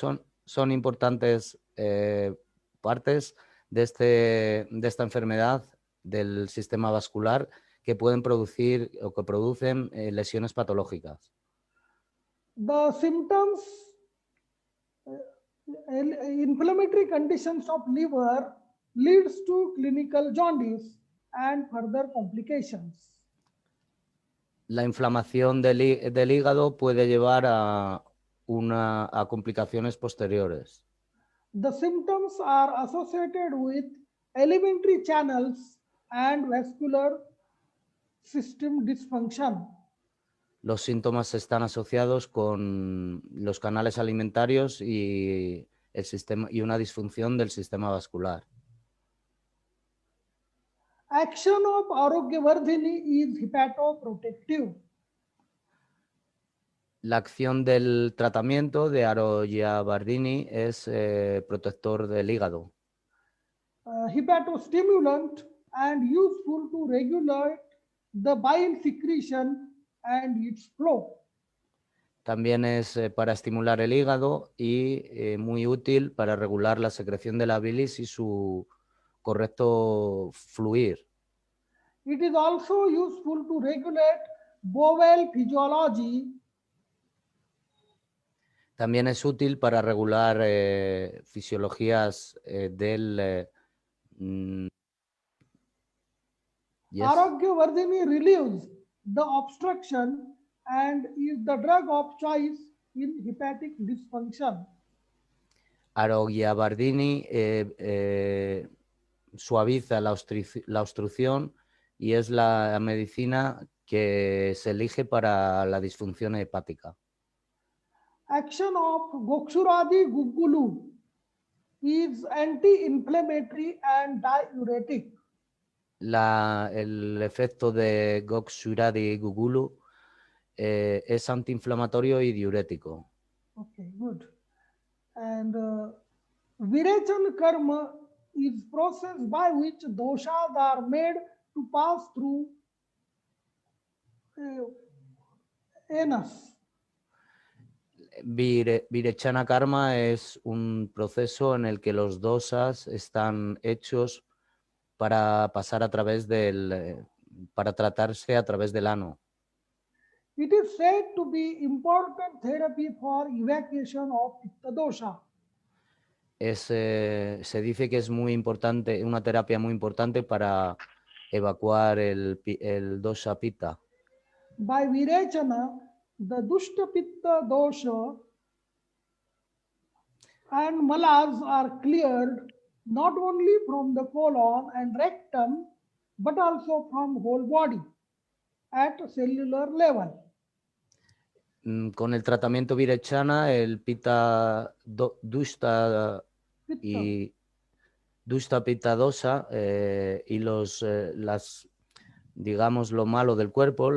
son importantes partes de esta enfermedad del sistema vascular que pueden producir o que producen lesiones patológicas. The symptoms, inflammatory conditions of liver leads to clinical jaundice and further complications. La inflamación del hígado puede llevar a complicaciones posteriores. The symptoms are associated with alimentary channels and vascular system dysfunction. Los síntomas están asociados con los canales alimentarios y una disfunción del sistema vascular. Action of Arogyavardhini is hepatoprotective. La acción del tratamiento de Arogyavardhini es protector del hígado. Hepatostimulant and useful to regulate the bile secretion and its flow. También es para estimular el hígado y muy útil para regular la secreción de la bilis y su correcto fluir. It is also useful to regulate bowel physiology. También es útil para regular fisiologías del... yes. Arogyavardhini relieves the obstruction and is the drug of choice in hepatic dysfunction. Arogyavardhini suaviza la obstrucción y es la medicina que se elige para la disfunción hepática. Action of Gokshuradi Gugulu is anti-inflammatory and diuretic. El efecto de Gokshuradi Gugulu es antiinflamatorio y diurético. Okay, good. And Virechan Karma is process by which doshas are made to pass through anus. Virechana Karma es un proceso en el que los dosas están hechos para pasar a través para tratarse a través del ano. It is said to be important therapy for evacuation of pitta dosha. Se dice que es muy importante, una terapia muy importante para evacuar el dosha pitta. By Virechana, the dushta pitta dosha and malas are cleared not only from the colon and rectum but also from whole body at cellular level. Con el tratamiento Virechana, el pitta dushta y dushta pitta dosa y digamos lo malo del cuerpo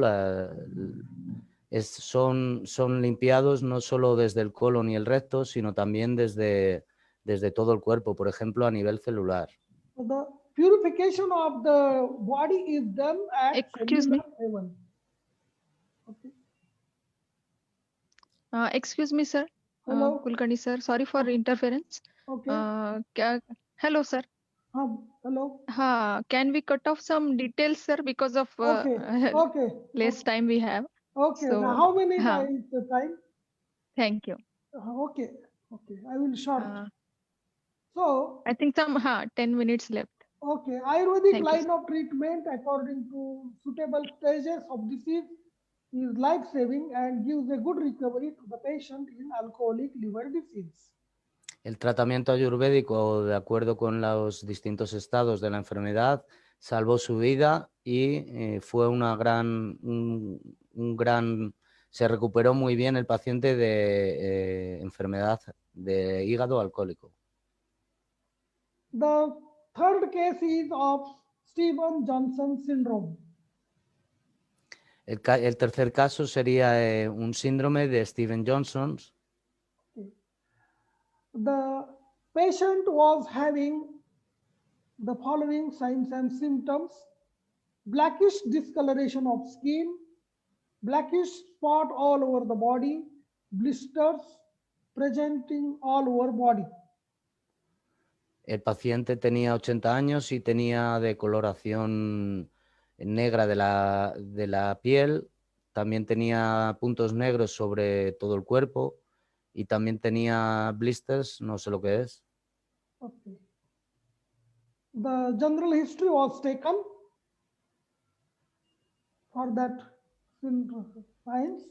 son limpiados no solo desde el colon y el recto, sino también desde todo el cuerpo, por ejemplo, a nivel celular. The purification of the body is done at Excuse me. cellular level. Okay. Excuse me, sir. Hello. Kulkarni, sir. Sorry for interference. Okay. Hello, sir. Hello. Can we cut off some details, sir, because of Okay. less time we have? Okay. So, now how many is the time? Thank you. Okay. I will short. So I think some 10 minutes left. okay, Ayurvedic Thank you, line sir. of treatment according to suitable stages of disease is life-saving and gives a good recovery to the patient in alcoholic liver disease. El tratamiento ayurvédico, de acuerdo con los distintos estados de la enfermedad, salvó su vida y fue se recuperó muy bien el paciente de enfermedad de hígado alcohólico. The third case is of Steven Johnson syndrome. El tercer caso sería un síndrome de Steven Johnson. The patient was having the following signs and symptoms: blackish discoloration of skin, blackish spot all over the body, blisters presenting all over body. El paciente tenía 80 años y tenía decoloración negra de la piel, también tenía puntos negros sobre todo el cuerpo y también tenía blisters, no sé lo que es. Okay. The general history was taken for that signs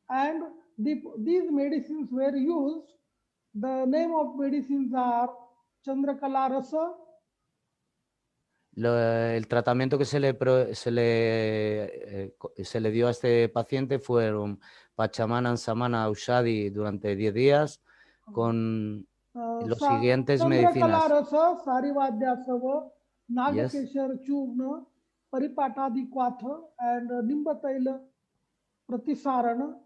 and these medicines were used. The name of medicines are Chandrakala Rasa. El tratamiento que se le dio a este paciente fueron Pachamana, Samana, Aushadi durante 10 días con los siguientes medicinas. Chandrakala Rasa, Sarivadhyasava, Nagakeshar Churna, Paripatadi Kwatha, and Nimbataila Pratisarana,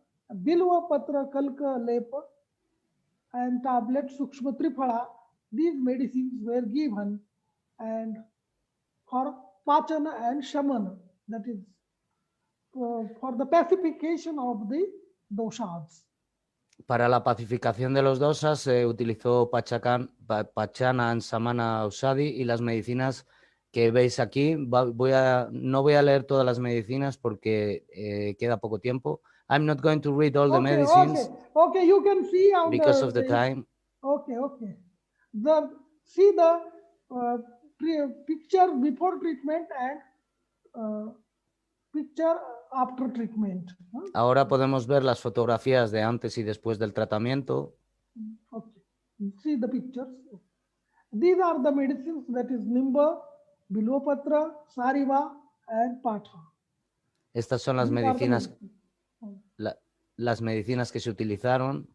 Bilva Patra Kalka Lepa, and tablet Sukshma Triphala. These medicines were given and for Pachana and Shamana, that is for the pacification of the doshas. Para la pacificación de los dosas se utilizó Pachana, Samana, Ausadi y las medicinas que veis aquí. No voy a leer todas las medicinas porque queda poco tiempo. I'm not going to read all the medicines Okay, you can see on because of the time. Okay. See the picture before treatment and picture after treatment. Ahora podemos ver las fotografías de antes y después del tratamiento. Okay, see the pictures. These are the medicines, that is Nimba, Bilopatra, Sariva, and Patha. Estas son las These are the medicinas, medicines. las medicinas que se utilizaron.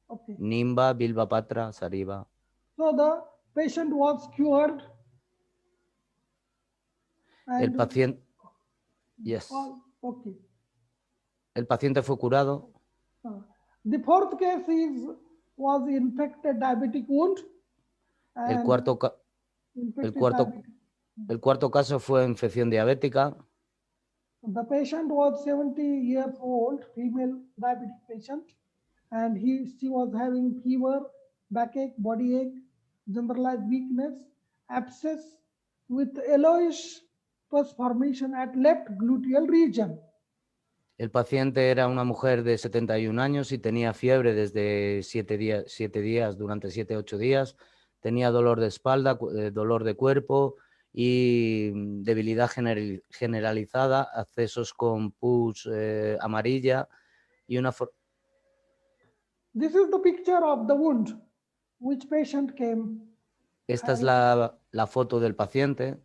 Okay. Nimba, Bilbapatra, Sariva. So the patient was cured. El paciente, yes. Okay. El paciente fue curado. The fourth case was infected diabetic wound. El cuarto caso fue infección diabética. The patient was 70 years old, female diabetic patient, and she was having fever, backache, body ache, generalized weakness, abscess with yellowish pus formation at left gluteal region. El paciente era una mujer de 71 años y tenía fiebre desde 7 días, durante 7-8 días. Tenía dolor de espalda, dolor de cuerpo y debilidad generalizada, accesos con pus amarilla y una... This is the picture of the wound. Which patient came? Esta es la foto del paciente.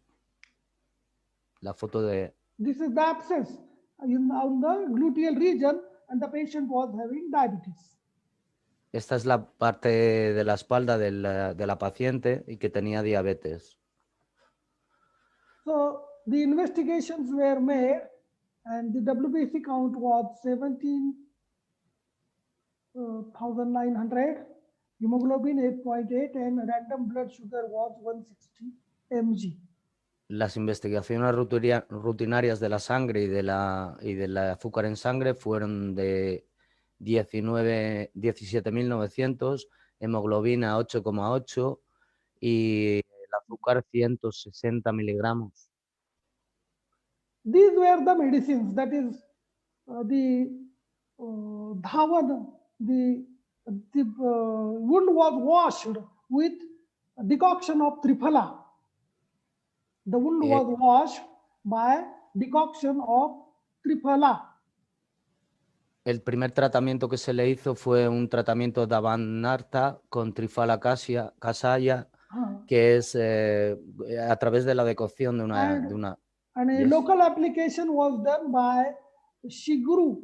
La foto de... This is the abscess on the gluteal region, and the patient was having diabetes. Esta es la parte de la espalda de la paciente y que tenía diabetes. So the investigations were made, and the WBC count was 17,900, hemoglobin 8.8, and random blood sugar was 160 mg. Las investigaciones rutinarias de la sangre y del azúcar en sangre fueron de 17.900, hemoglobina 8,8 y el azúcar 160 miligramos. These were the medicines, that is the Dhawan, the wound was washed with a decoction of Triphala. The wound was washed by decoction of Triphala. El primer tratamiento que se le hizo fue un tratamiento Dhanwantari con Triphala Kasaya, que es a través de la decocción de una And a local application was done by Shiguru,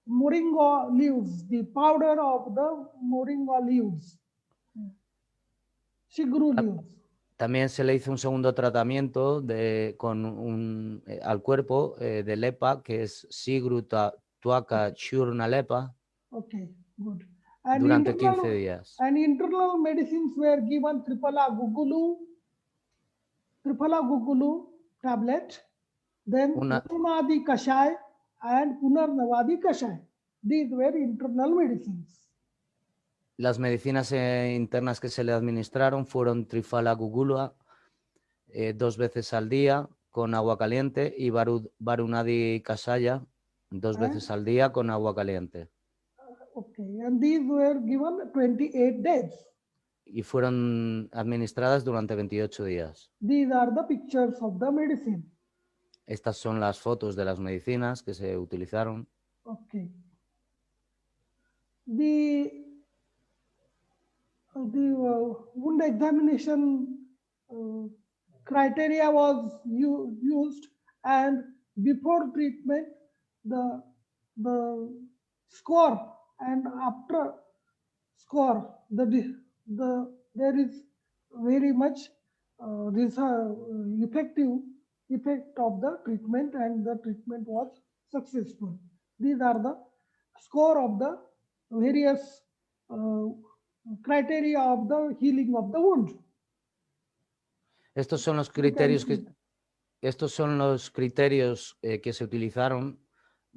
moringa leaves, the powder of the moringa leaves. Shiguru leaves. También se le hizo un segundo tratamiento al cuerpo de lepa, que es Sigru Tuaka Churna lepa. Okay, good. Durante 15 días. And internal medicines were given Triphala Gugulu tablet, then Punadi Kashay and Punarnavadi Kashay. These were internal medicines. Las medicinas internas que se le administraron fueron Triphala Gugula 2 veces al día con agua caliente y Varunadi Kasaya 2 veces al día con agua caliente. Okay, and these were given 28 days. Y fueron administradas durante 28 días. These are the pictures of the medicine. Estas son las fotos de las medicinas que se utilizaron. Okay. The wound examination criteria was used, and before treatment the score and after score there is very much effect of the treatment, and the treatment was successful. These are the score of the various criteria of the healing of the wound. Estos son los criterios que se utilizaron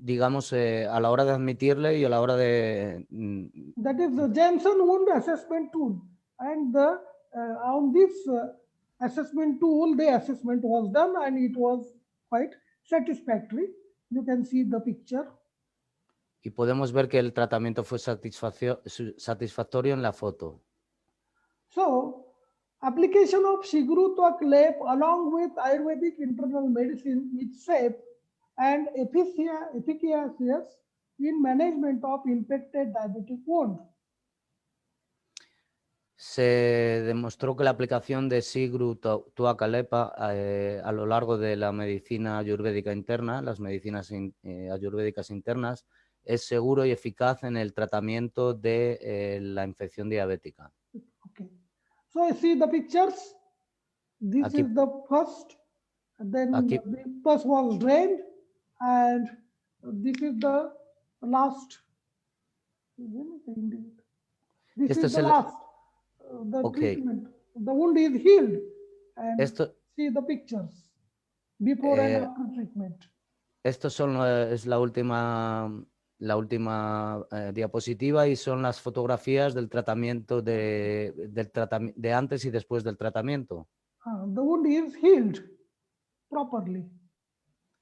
digamos, a la hora de admitirle y a la hora de... That is the Jensen Wound Assessment Tool. And on this assessment tool, the assessment was done and it was quite satisfactory. You can see the picture. Y podemos ver que el tratamiento fue satisfactorio en la foto. So, application of Shigrutwak lep along with Ayurvedic internal medicine is safe and efficacious in management of infected diabetic wound. Se demostró que la aplicación de Sigru Tuakalepa a lo largo de la medicina ayurvédica interna, las medicinas ayurvédicas internas, es seguro y eficaz en el tratamiento de la infección diabética. Okay. So see the pictures. This Aquí, is the first. Then aquí, the first was drained, and this is the last. This este is es the el, last. The okay. treatment. The wound is healed, and see the pictures before and after treatment. Estos son es la última diapositiva y son las fotografías del tratamiento de antes y después del tratamiento. The wound is healed properly.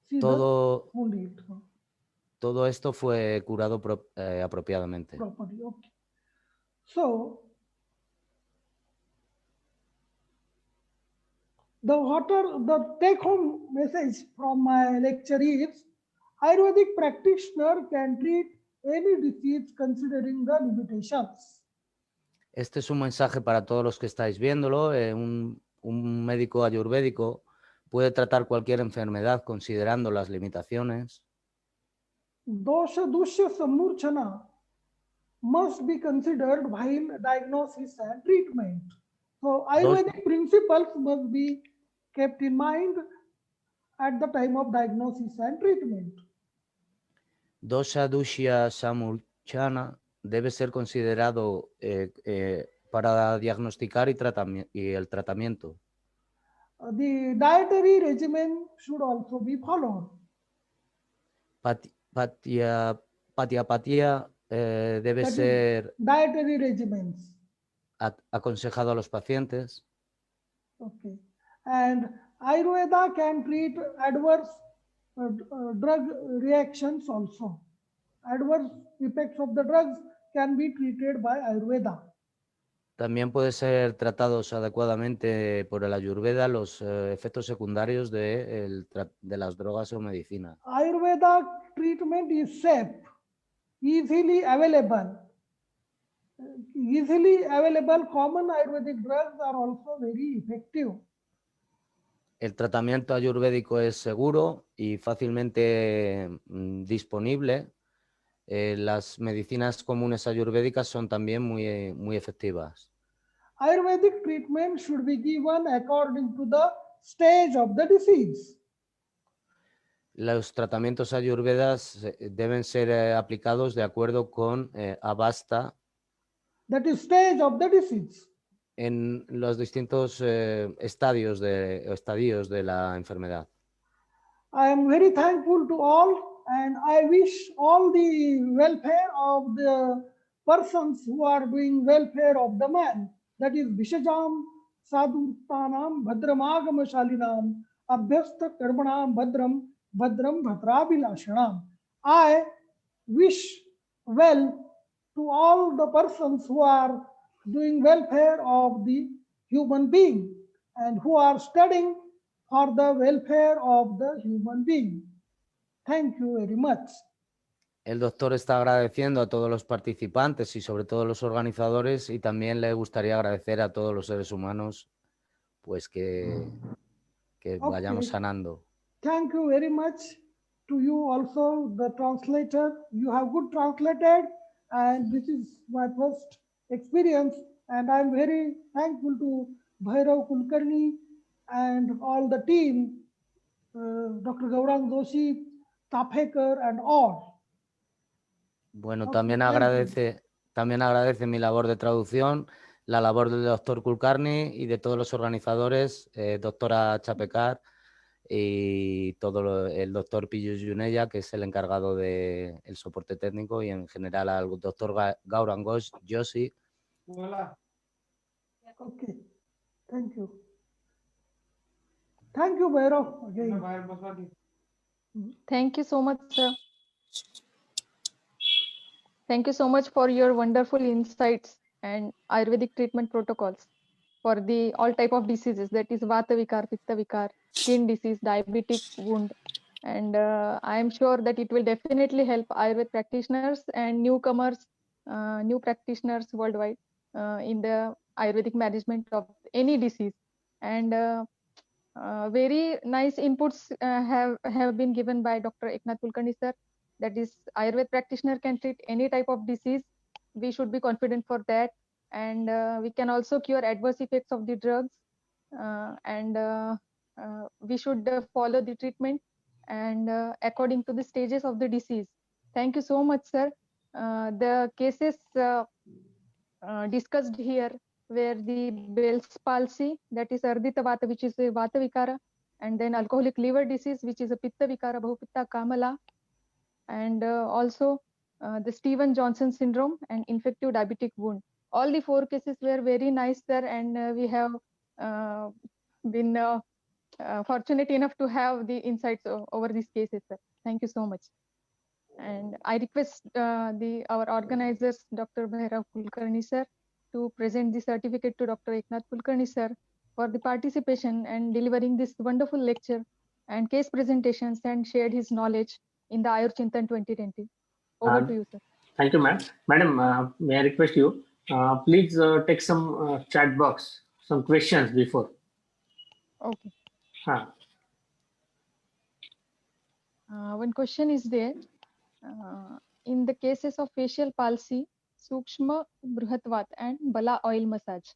See todo, the wound healed. Todo esto fue curado apropiadamente. Properly, okay. So, the take-home message from my lecture is, Ayurvedic practitioner can treat any disease considering the limitations. Este es un mensaje para todos los que estáis viéndolo. Un médico ayurvédico puede tratar cualquier enfermedad considerando las limitaciones. Dosha dushya samurchana must be considered while diagnosis and treatment. So Ayurvedic principles must be kept in mind at the time of diagnosis and treatment. Dosha dushya samurchana debe ser considerado para diagnosticar y el tratamiento. The dietary regimen should also be followed. Patiapatía debe ser dietary regimens. Aconsejado a los pacientes. Okay. And Ayurveda can treat adverse drug reactions also. Adverse effects of the drugs can be treated by Ayurveda. También puede ser tratados adecuadamente por el Ayurveda los efectos secundarios de las drogas o medicinas. Ayurveda treatment is safe, easily available. Easily available common Ayurvedic drugs are also very effective. El tratamiento ayurvédico es seguro y fácilmente disponible. Las medicinas comunes ayurvédicas son también muy efectivas. Ayurvedic treatment should be given according to the stage of the disease. Los tratamientos ayurvedas deben ser aplicados de acuerdo con Avasta. That is stage of the disease. En los distintos estadios de la enfermedad. I am very thankful to all, and I wish all the welfare of the persons who are doing welfare of the man. That is Vishajam Sadhurtanam Bhadramagama Shalinam Abhyasta Karmanam Bhadram Bhadram Bhadrabilashanam. I wish well to all the persons who are doing welfare of the human being and who are studying for the welfare of the human being. Thank you very much. El doctor está agradeciendo a todos los participantes y sobre todo los organizadores, y también le gustaría agradecer a todos los seres humanos pues que vayamos sanando. Thank you very much to you also, the translator. You have good translated, and this is my first experience, and I'm very thankful to Bhairav Kulkarni and all the team, Dr. Gaurang Joshi, Taphekar, and all. Bueno, también agradece mi labor de traducción, la labor del doctor Kulkarni y de todos los organizadores, doctora Chapekar, y el doctor Piyush Juneja, que es el encargado del soporte técnico, y en general al doctor Gaurang Joshi. Hola. Okay, thank you. Thank you, Bhairav. Again. Thank you so much, sir. Thank you so much for your wonderful insights and Ayurvedic treatment protocols for the all type of diseases, that is Vata Vikar, Pitta Vikar, skin disease, diabetic wound. And I am sure that it will definitely help Ayurveda practitioners and newcomers, new practitioners worldwide in the Ayurvedic management of any disease. And very nice inputs have been given by Dr. Eknath Kulkarni sir. That is, Ayurveda practitioner can treat any type of disease. We should be confident for that, and we can also cure adverse effects of the drugs. And we should follow the treatment and according to the stages of the disease. Thank you so much, sir. The cases discussed here where the Bell's palsy, that is Ardita Vata, which is a Vata Vikara, and then alcoholic liver disease, which is a Pitta Vikara, Bahupitta Kamala, and also the Steven Johnson syndrome and infective diabetic wound. All the 4 cases were very nice, sir, and we have been fortunate enough to have the insights over these cases, sir. Thank you so much. And I request our organizers, Dr. Prerak Kulkarni sir, to present the certificate to Dr. Eknath Kulkarni sir for the participation and delivering this wonderful lecture and case presentations and shared his knowledge in the AyurChintan 2020. Over to you, sir. Thank you, ma'am. Madam, may I request you, please take some chat box, some questions before. Okay. One question is there. In the cases of facial palsy, Sukshma Bruhatvat and Bala oil massage,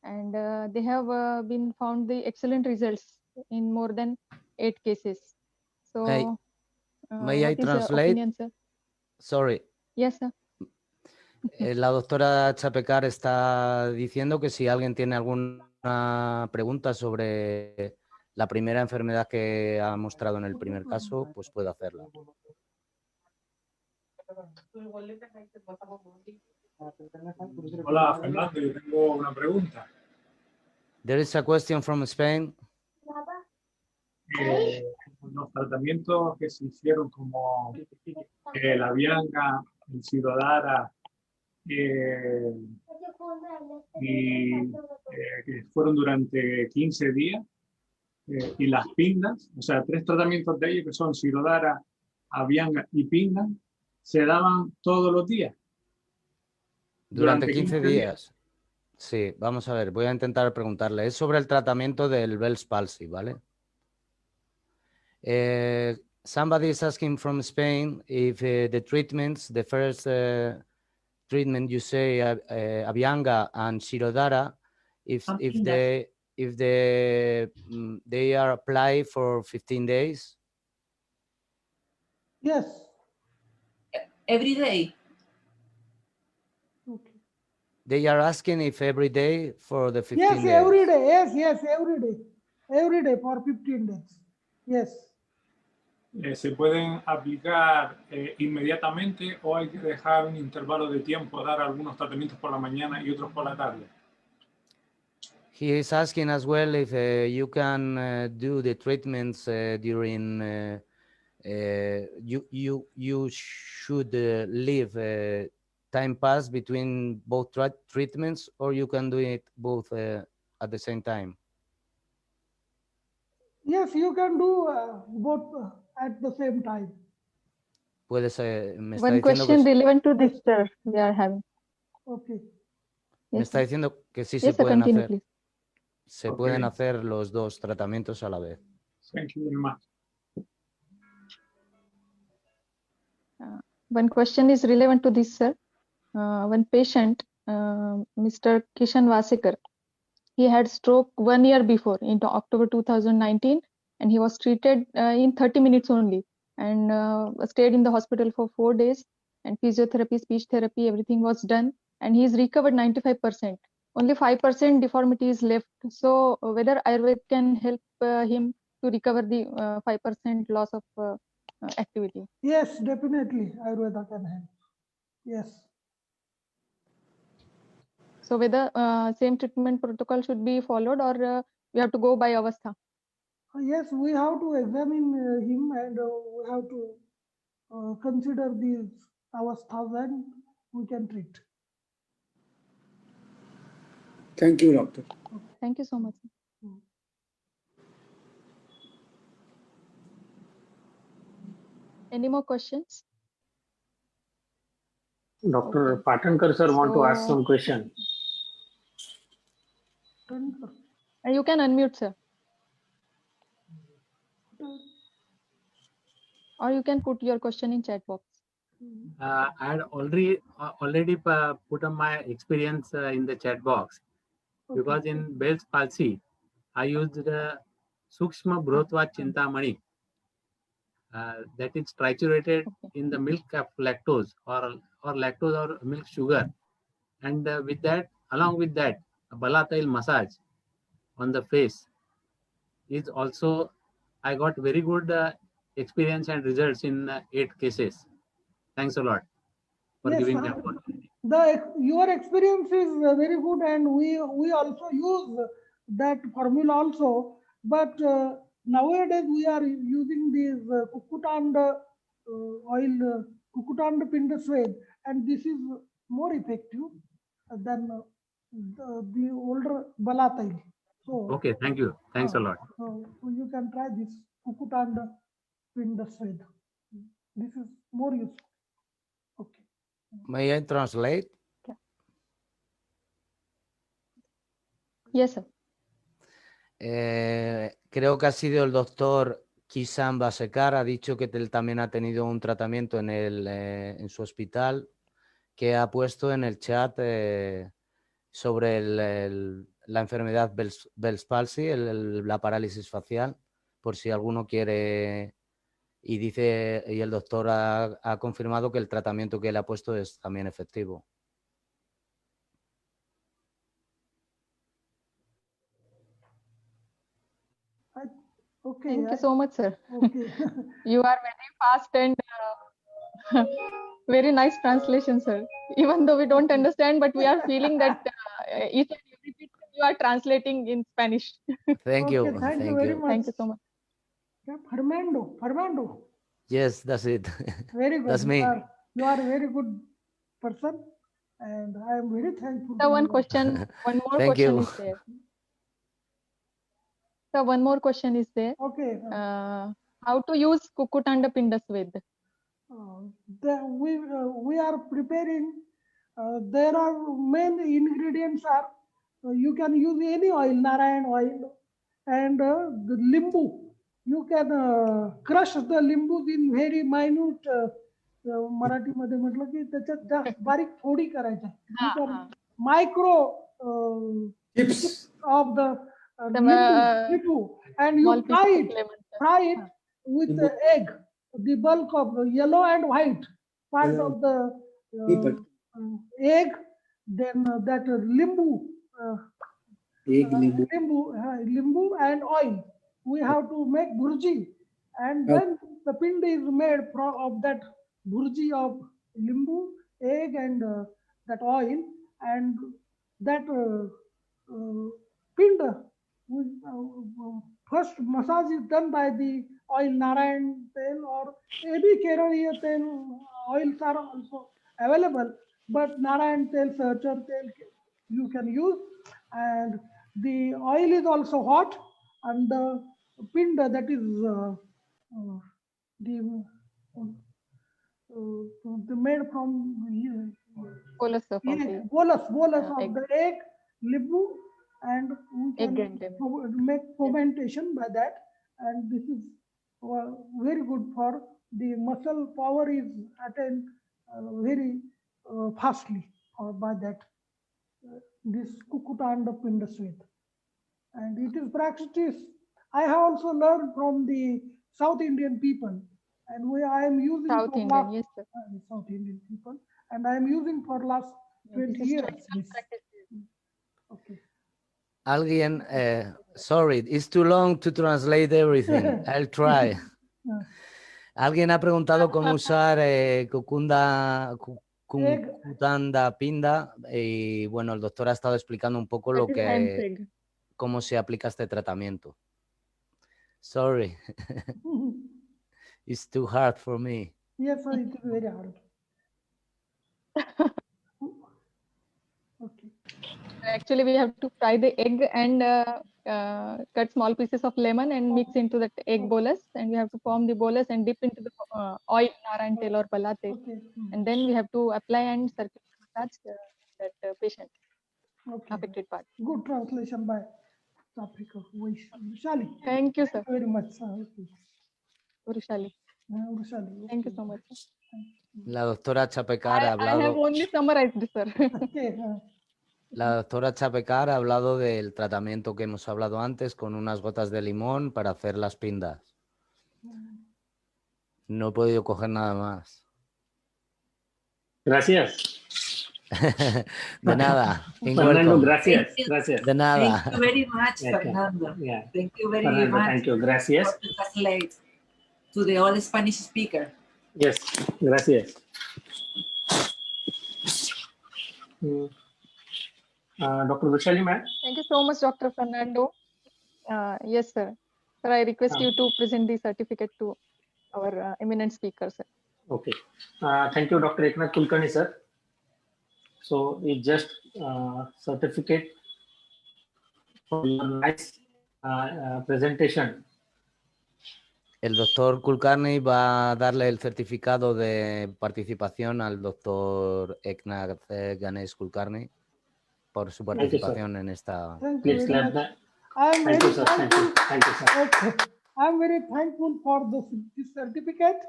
and they have been found the excellent results in more than 8 cases. So, may I what is your translate? opinion, sir? Sorry. Yes, sir. La doctora Chapekar está diciendo que si alguien tiene alguna pregunta sobre la primera enfermedad que ha mostrado en el primer caso, pues puede hacerla. Hola, Fernando, yo tengo una pregunta. There is a question from Spain. Los tratamientos que se hicieron como la Bianca, el Sirodara y que fueron durante 15 días y las pindas, o sea, 3 tratamientos de ellos que son Sirodara, Avianga y pinda, se daban todos los días. Durante 15 días. Sí, vamos a ver, voy a intentar preguntarle. Es sobre el tratamiento del Bell's palsy, ¿vale? Somebody is asking from Spain if the treatments, the first treatment you say, Avianga and Shirodara, if they are applied for 15 days? Yes. Every day. Okay. They are asking if every day for the 15 yes, days. Every day. Yes, every day. Every day for 15 days. Yes. ¿Se pueden aplicar inmediatamente o hay que dejar un intervalo de tiempo, dar algunos tratamientos por la mañana y otros por la tarde? He is asking as well if you can do the treatments during you should leave time pass between both treatments, or you can do it both at the same time. Yes, you can do both at the same time. Puede ser, me está One diciendo question que relevant to this, sir, we are having. Okay. me Yes, está sir. diciendo que sí Yes, se sir, pueden continue, hacer. please. Se pueden hacer los 2 tratamientos a la vez. Thank you very much. One question is relevant to this, sir. One patient, Mr. Kishan Vasekar, he had stroke 1 year before, in October 2019, and he was treated in 30 minutes only, and stayed in the hospital for 4 days, and physiotherapy, speech therapy, everything was done, and he is recovered 95%. Only 5% deformity is left. So whether Ayurveda can help him to recover the 5% loss of activity. Yes, definitely Ayurveda can help. Yes. So whether same treatment protocol should be followed, or we have to go by avastha? Yes, we have to examine him, and we have to consider these avasthas, and we can treat. Thank you, doctor. Thank you so much. Any more questions? Dr. Okay. Patankar sir want to ask So- some question. You can unmute, sir. Or you can put your question in chat box. I had already put up my experience in the chat box, because in Bell's palsy, I used the Sukshma Brotva Chintamani, that is triturated in the milk of lactose or lactose or milk sugar, and with that, along with that, a Balatail massage on the face is also, I got very good experience and results in 8 cases. Thanks a lot for Yes, giving the opportunity. your experience is very good, and we also use that formula also. But nowadays we are using this Kukutand oil, Kukutand Pindaswed, and this is more effective than the older Balatail. So Okay, thank you. Thanks a lot. so you can try this Kukutand Pindaswed. This is more useful. Okay. May I translate? Yes, sir. Creo que ha sido el doctor Kishan Basekar, ha dicho que él también ha tenido un tratamiento en su hospital, que ha puesto en el chat sobre la enfermedad Bell's palsy, la parálisis facial, por si alguno quiere, y el doctor ha confirmado que el tratamiento que él ha puesto es también efectivo. Okay. Thank you so much, sir. Okay. You are very fast and very nice translation, sir. Even though we don't understand, but we are feeling that each and every bit you are translating in Spanish. Thank you. Okay, thank you very much. Thank you so much. Yeah, Fernando. Yes, that's it. Very good. That's me. You are a very good person, and I am very thankful. So one more question Thank you. is there. So one more question is there. Okay. How to use Kukutanda Pindaswed? We are preparing. There are main ingredients are you can use any oil, Narayan oil, and the limbu. You can crush the limbus in very minute. Marathi मध्ये म्हटलं की त्याच्यात जास्त बारीक फोडी करायच्या. You can micro chips of the limbu, and you fry it with the egg, the bulk of the yellow and white part of the egg, then that limbu, limbu and oil. We have to make burji, and then the pind is made of that burji of limbu, egg, and that oil, and that pind. First massage is done by the oil Narayan tel or any Kerala tel. Oils are also available, but Narayan tel, Sarchar tel you can use, and the oil is also hot, and the pind, that is the made from bolus of the egg, limbu, and we can make fermentation by that, and this is very good for the muscle power is attained very fastly by that this Kukutanda Pindaswed, and it is practice. I have also learned from the South Indian people, and I am using South Indian people, and I am using for last 20 years. Okay. Alguien, sorry, it's too long to translate everything. I'll try. Alguien ha preguntado cómo usar Kutanda Pinda y bueno, el doctor ha estado explicando un poco cómo se aplica este tratamiento. Sorry, it's too hard for me. Yes, sir, it is very hard. Okay. Actually, we have to fry the egg and cut small pieces of lemon and mix into that egg bolus, and we have to form the bolus and dip into the oil, narayan tel or palate, and then we have to apply and circulate massage that patient affected part. Good translation by Africa. Vishali. Thank you, sir. Thank you very much, sir. Urushali. Vishali. Thank you so much. La doctora Chapekar ha I hablado. have only summarized, sir. La doctora Chapekar ha hablado del tratamiento que hemos hablado antes con unas gotas de limón para hacer las pindas. No he podido coger nada más. Gracias. De nada. Fernando, gracias. Gracias. De nada. Thank you very much, Fernando. Yeah. Thank you very Fernando, much. thank you. Gracias. For translate to the all Spanish speaker. Yes, gracias. Dr. Vishali, ma'am. Thank you so much, Dr. Fernando. Yes, sir. Sir, I request you to present the certificate to our eminent speaker, sir. Okay. Thank you, Dr. Eknath Kulkarni, sir. So it's just certificate for your nice presentation. El doctor Kulkarni va a darle el certificado de participación al doctor Eknath Kulkarni por su participación en esta. Please clap that. Thank you, sir. Thank you. Thank you, sir. Okay. I'm very thankful for this certificate,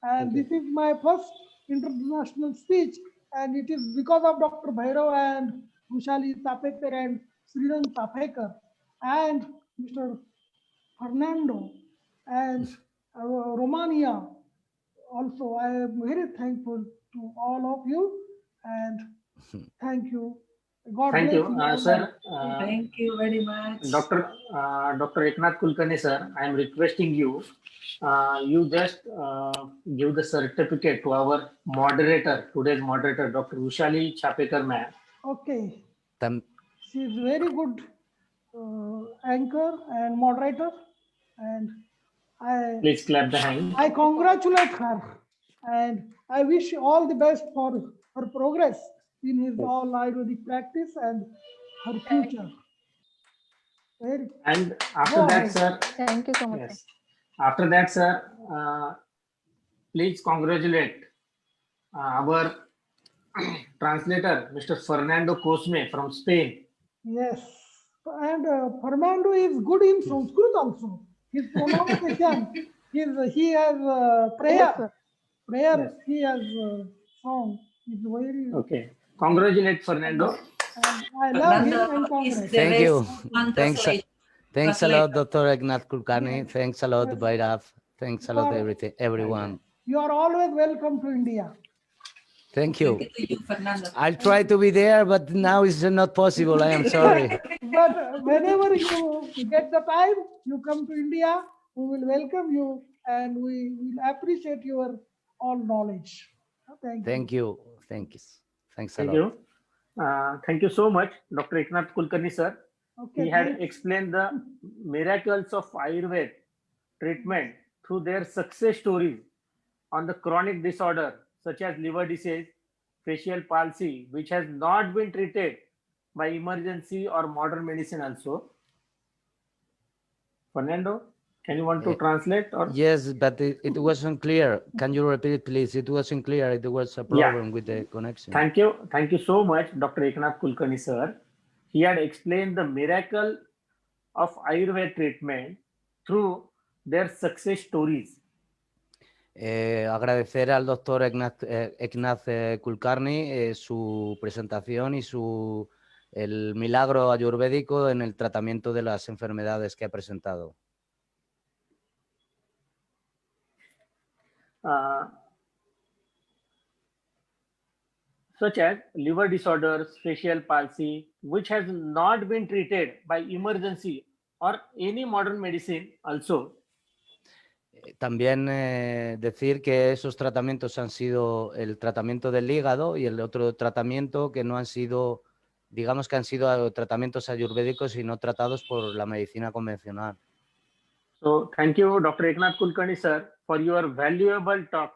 and this is my first international speech, and it is because of Dr. Bhairav and Vishali Sapekar and Sriram Sapekar and Mr. Fernando and Romania. Also, I am very thankful to all of you, and thank you. God Thank bless you, sir. Thank you very much. Dr. Eknath Kulkarni, sir, I am requesting you, you just give the certificate to our moderator, today's moderator, Dr. Vishali Chapekar, ma'am. Okay. She is very good anchor and moderator, and please clap the hand. I congratulate her, and I wish all the best for her progress in his all Ayurvedic practice and her future. And after that, sir, thank you so much. Yes. After that, sir, please congratulate our translator, Mr. Fernando Cosme from Spain. Yes, and Fernando is good in Sanskrit also. His pronunciation, he has prayer. Yes. He has song. He's very okay. Congratulate Fernando. And I love him and congratulate. Thank you. Thanks a lot, Dr. Eknath Kulkarni. Yes. Thanks a lot, Bhairav. Thanks a lot, everyone. You are always welcome to India. Thank you. Thank you, Fernando. I'll try to be there, but now it's not possible. I am sorry. But whenever you get the time, you come to India, we will welcome you and we will appreciate your all knowledge. Thank you. Thanks a Thank lot. you. Thank you so much, Dr. Eknath Kulkarni, sir. Okay, he had explained the miracles of Ayurveda treatment through their success stories on the chronic disorder such as liver disease, facial palsy, which has not been treated by emergency or modern medicine also. Fernando, can you want to translate? Or? Yes, but it wasn't clear. Can you repeat, please? It wasn't clear. There was a problem with the connection. Thank you. Thank you so much, Dr. Eknath Kulkarni, sir. He had explained the miracle of Ayurveda treatment through their success stories. Agradecer al doctor Eknath Kulkarni su presentación y el milagro ayurvédico en el tratamiento de las enfermedades que ha presentado. such as liver disorders, facial palsy, which has not been treated by emergency or any modern medicine also. También decir que esos tratamientos han sido el tratamiento del hígado y el otro tratamiento que no han sido, digamos que han sido tratamientos ayurvédicos y no tratados por la medicina convencional. So thank you, Dr. Eknath Kulkarni, sir, for your valuable talk.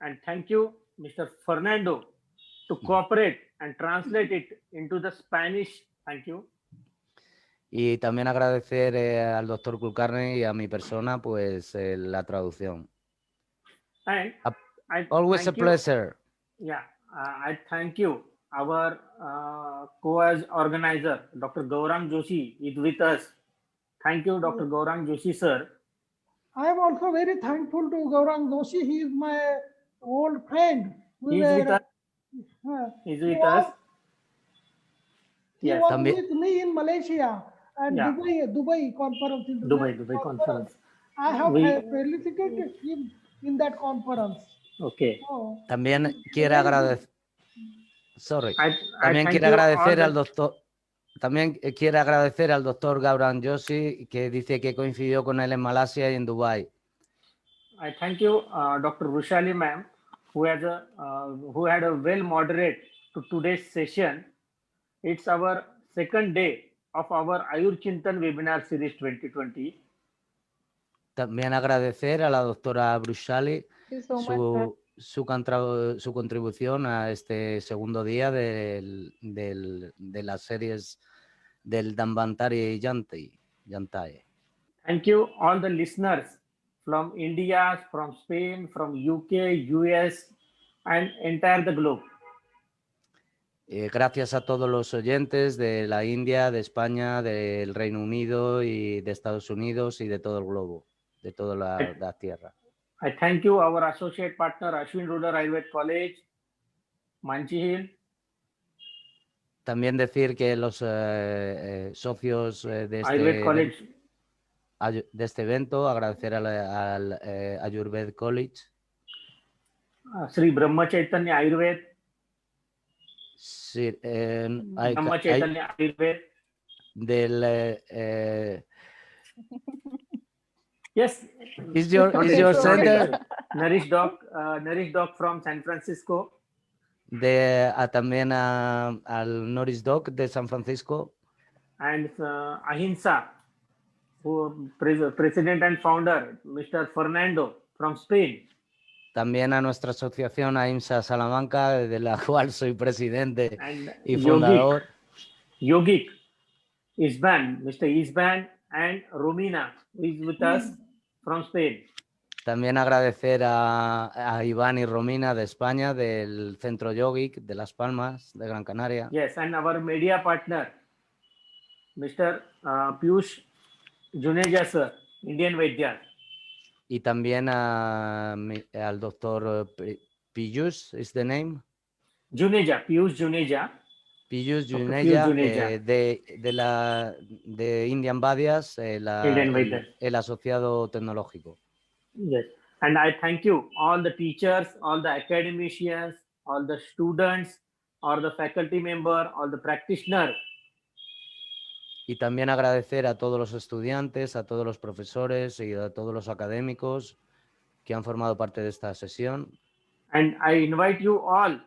And thank you, Mr. Fernando, to cooperate and translate it into the Spanish. Thank you. Y también agradecer al doctor Kulkarni y a mi persona pues la traducción. And Always a pleasure. Yeah, I thank you. Our co-organizer, Dr. Gaurang Joshi, is with us. Thank you, Dr. Gaurang Joshi, sir. I am also very thankful to Gaurang Joshi. He is my old friend. He is with us. He's with us. He was with me in Malaysia and Dubai conference. Dubai conference. I have felicitated him in that conference. Okay. También quiere agradecer. Sorry. También thank quiere you agradecer al doctor. También quiere agradecer al doctor Gaurang Joshi, que dice que coincidió con él en Malasia y en Dubai. I thank you, Dr. Rushali ma'am, who had a well moderate to today's session. It's our second day of our AyurChintan webinar series 2020. También agradecer a la doctora Rushali su contribución a este segundo día de las series del Dhanwantari y Jayanti. Thank you all the listeners from India, from Spain, from UK, US and entire the globe. Gracias a todos los oyentes de la India, de España, del Reino Unido y de Estados Unidos y de todo el globo, de toda la tierra. I thank you, our associate partner, Ashwin Rural Ayurveda College, Manchi Hill. También decir que los socios de este evento, agradecer al Ayurveda College. Shree Brahma Chaitanya Ayurveda. Sí, Brahma Chaitanya Ayurveda. Yes. Is your center? Nourish Doc from San Francisco. También al Nourish Doc de San Francisco. And Ahimsa, who president and founder, Mr. Fernando from Spain. También a nuestra asociación Ahimsa Salamanca, de la cual soy presidente y fundador. Yogic, Isban, Mr. Isban and Romina, who is with us from Spain. También agradecer a Iván y Romina de España, del Centro Yogic de Las Palmas, de Gran Canaria. Yes, and our media partner, Mr. Piyush Juneja, sir, Indian Vaidya. Y también al doctor Piyush, ¿is the name? Juneja, Piyush Juneja. Piyush Juneja, de Indian Vadias, el asociado tecnológico. Yes, and I thank you, all the teachers, all the academicians, all the students, all the faculty member, all the practitioners. Y también agradecer a todos los estudiantes, a todos los profesores y a todos los académicos que han formado parte de esta sesión. And I invite you all,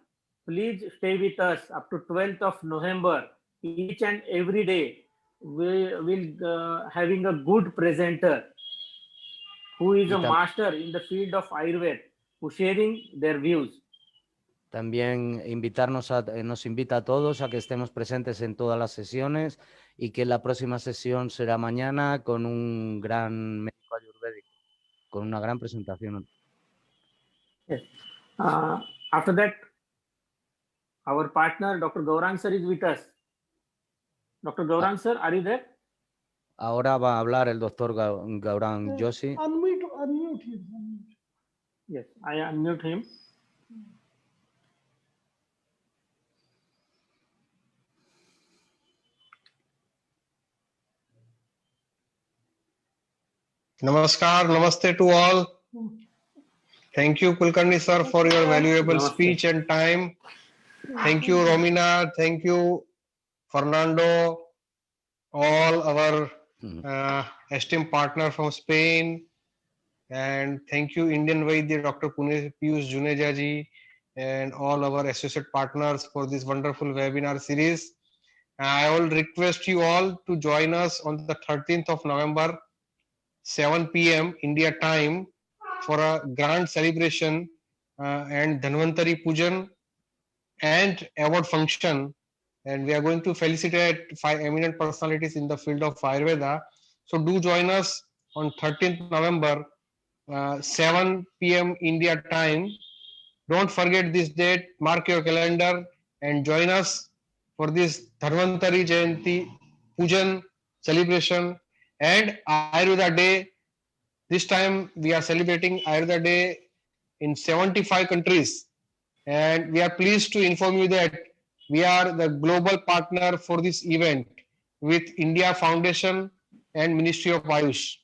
please stay with us up to 12th of November. Each and every day, we will having a good presenter who is a master in the field of Ayurveda, who sharing their views. También nos invita a todos a que estemos presentes en todas las sesiones y que la próxima sesión será mañana con un gran médico ayurvédico, con una gran presentación. Yes. After that, our partner, Dr. Gaurang sir, is with us. Dr. Gaurang sir, are you there? Ahora va a hablar el doctor Gaurang Joshi. Unmute him. Yes, I unmute him. Namaskar, namaste to all. Thank you, Kulkarni sir, for your valuable speech and time. Thank you, Romina. Thank you, Fernando. All our esteemed partner from Spain. And thank you, Indian Vaidya, Dr. Piyush Juneja ji, and all our associate partners for this wonderful webinar series. I will request you all to join us on the 13th of November, 7 p.m. India time, for a grand celebration and Dhanwantari Pujan and award function. And we are going to felicitate 5 eminent personalities in the field of Ayurveda. So do join us on 13th November, 7 p.m. India time. Don't forget this date, mark your calendar and join us for this Dhanwantari Jayanti Pujan celebration and Ayurveda Day. This time we are celebrating Ayurveda Day in 75 countries, and we are pleased to inform you that we are the global partner for this event with India Foundation and Ministry of Ayush.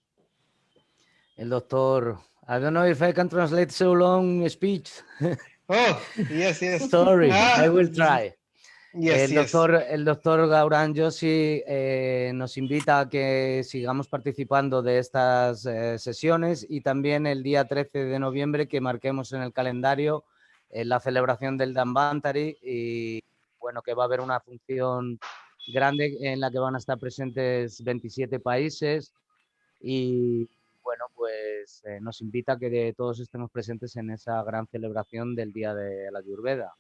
El doctor, I don't know if I can translate so long speech. Oh, yes, yes. Sorry, I will try. Yes, el doctor Gaurang Joshi nos invita a que sigamos participando de estas sesiones y también el día 13 de noviembre que marquemos en el calendario la celebración del Dhanwantari y bueno, que va a haber una función grande en la que van a estar presentes 27 países y bueno, pues nos invita a que todos estemos presentes en esa gran celebración del Día de la Ayurveda.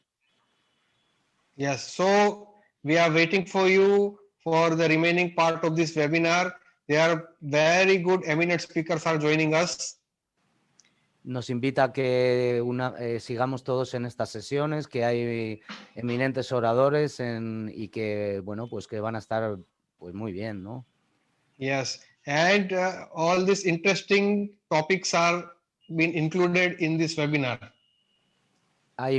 Yes, so we are waiting for you for the remaining part of this webinar. There are very good eminent speakers are joining us. Nos invita a que sigamos todos en estas sesiones, que hay eminentes oradores y que, bueno, pues que van a estar pues muy bien, ¿no? Yes, and all these interesting topics are been included in this webinar. Hay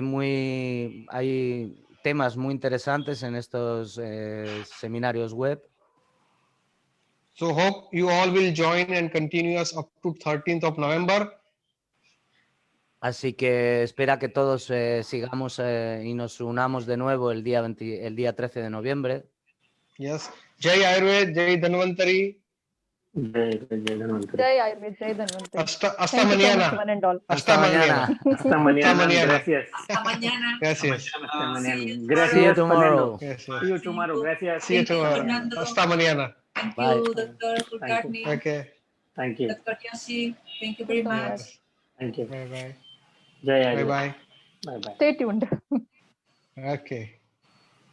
temas muy interesantes en estos seminarios web. So hope you all will join and continue us up to 13th of November. Así que espera que todos sigamos y nos unamos de nuevo el día 13 de noviembre. Yes. Jai Ayurveda, Jai Dhanwantari. Jai Ayurveda, Jai Dhanwantari. Hasta mañana. One and all. Hasta mañana. Hasta mañana. Gracias. Hasta mañana. Gracias. Hasta mañana. See you Gracias, tomorrow. Fernando. See you tomorrow. Gracias. See you tomorrow. Hasta mañana. Thank Bye. you, Dr. Kulkarni. Okay. Thank you. Dr. Yoshi, thank you very much. Thank you. Bye bye. Jai Bye Ayurveda. bye. Bye bye. Stay tuned. Okay.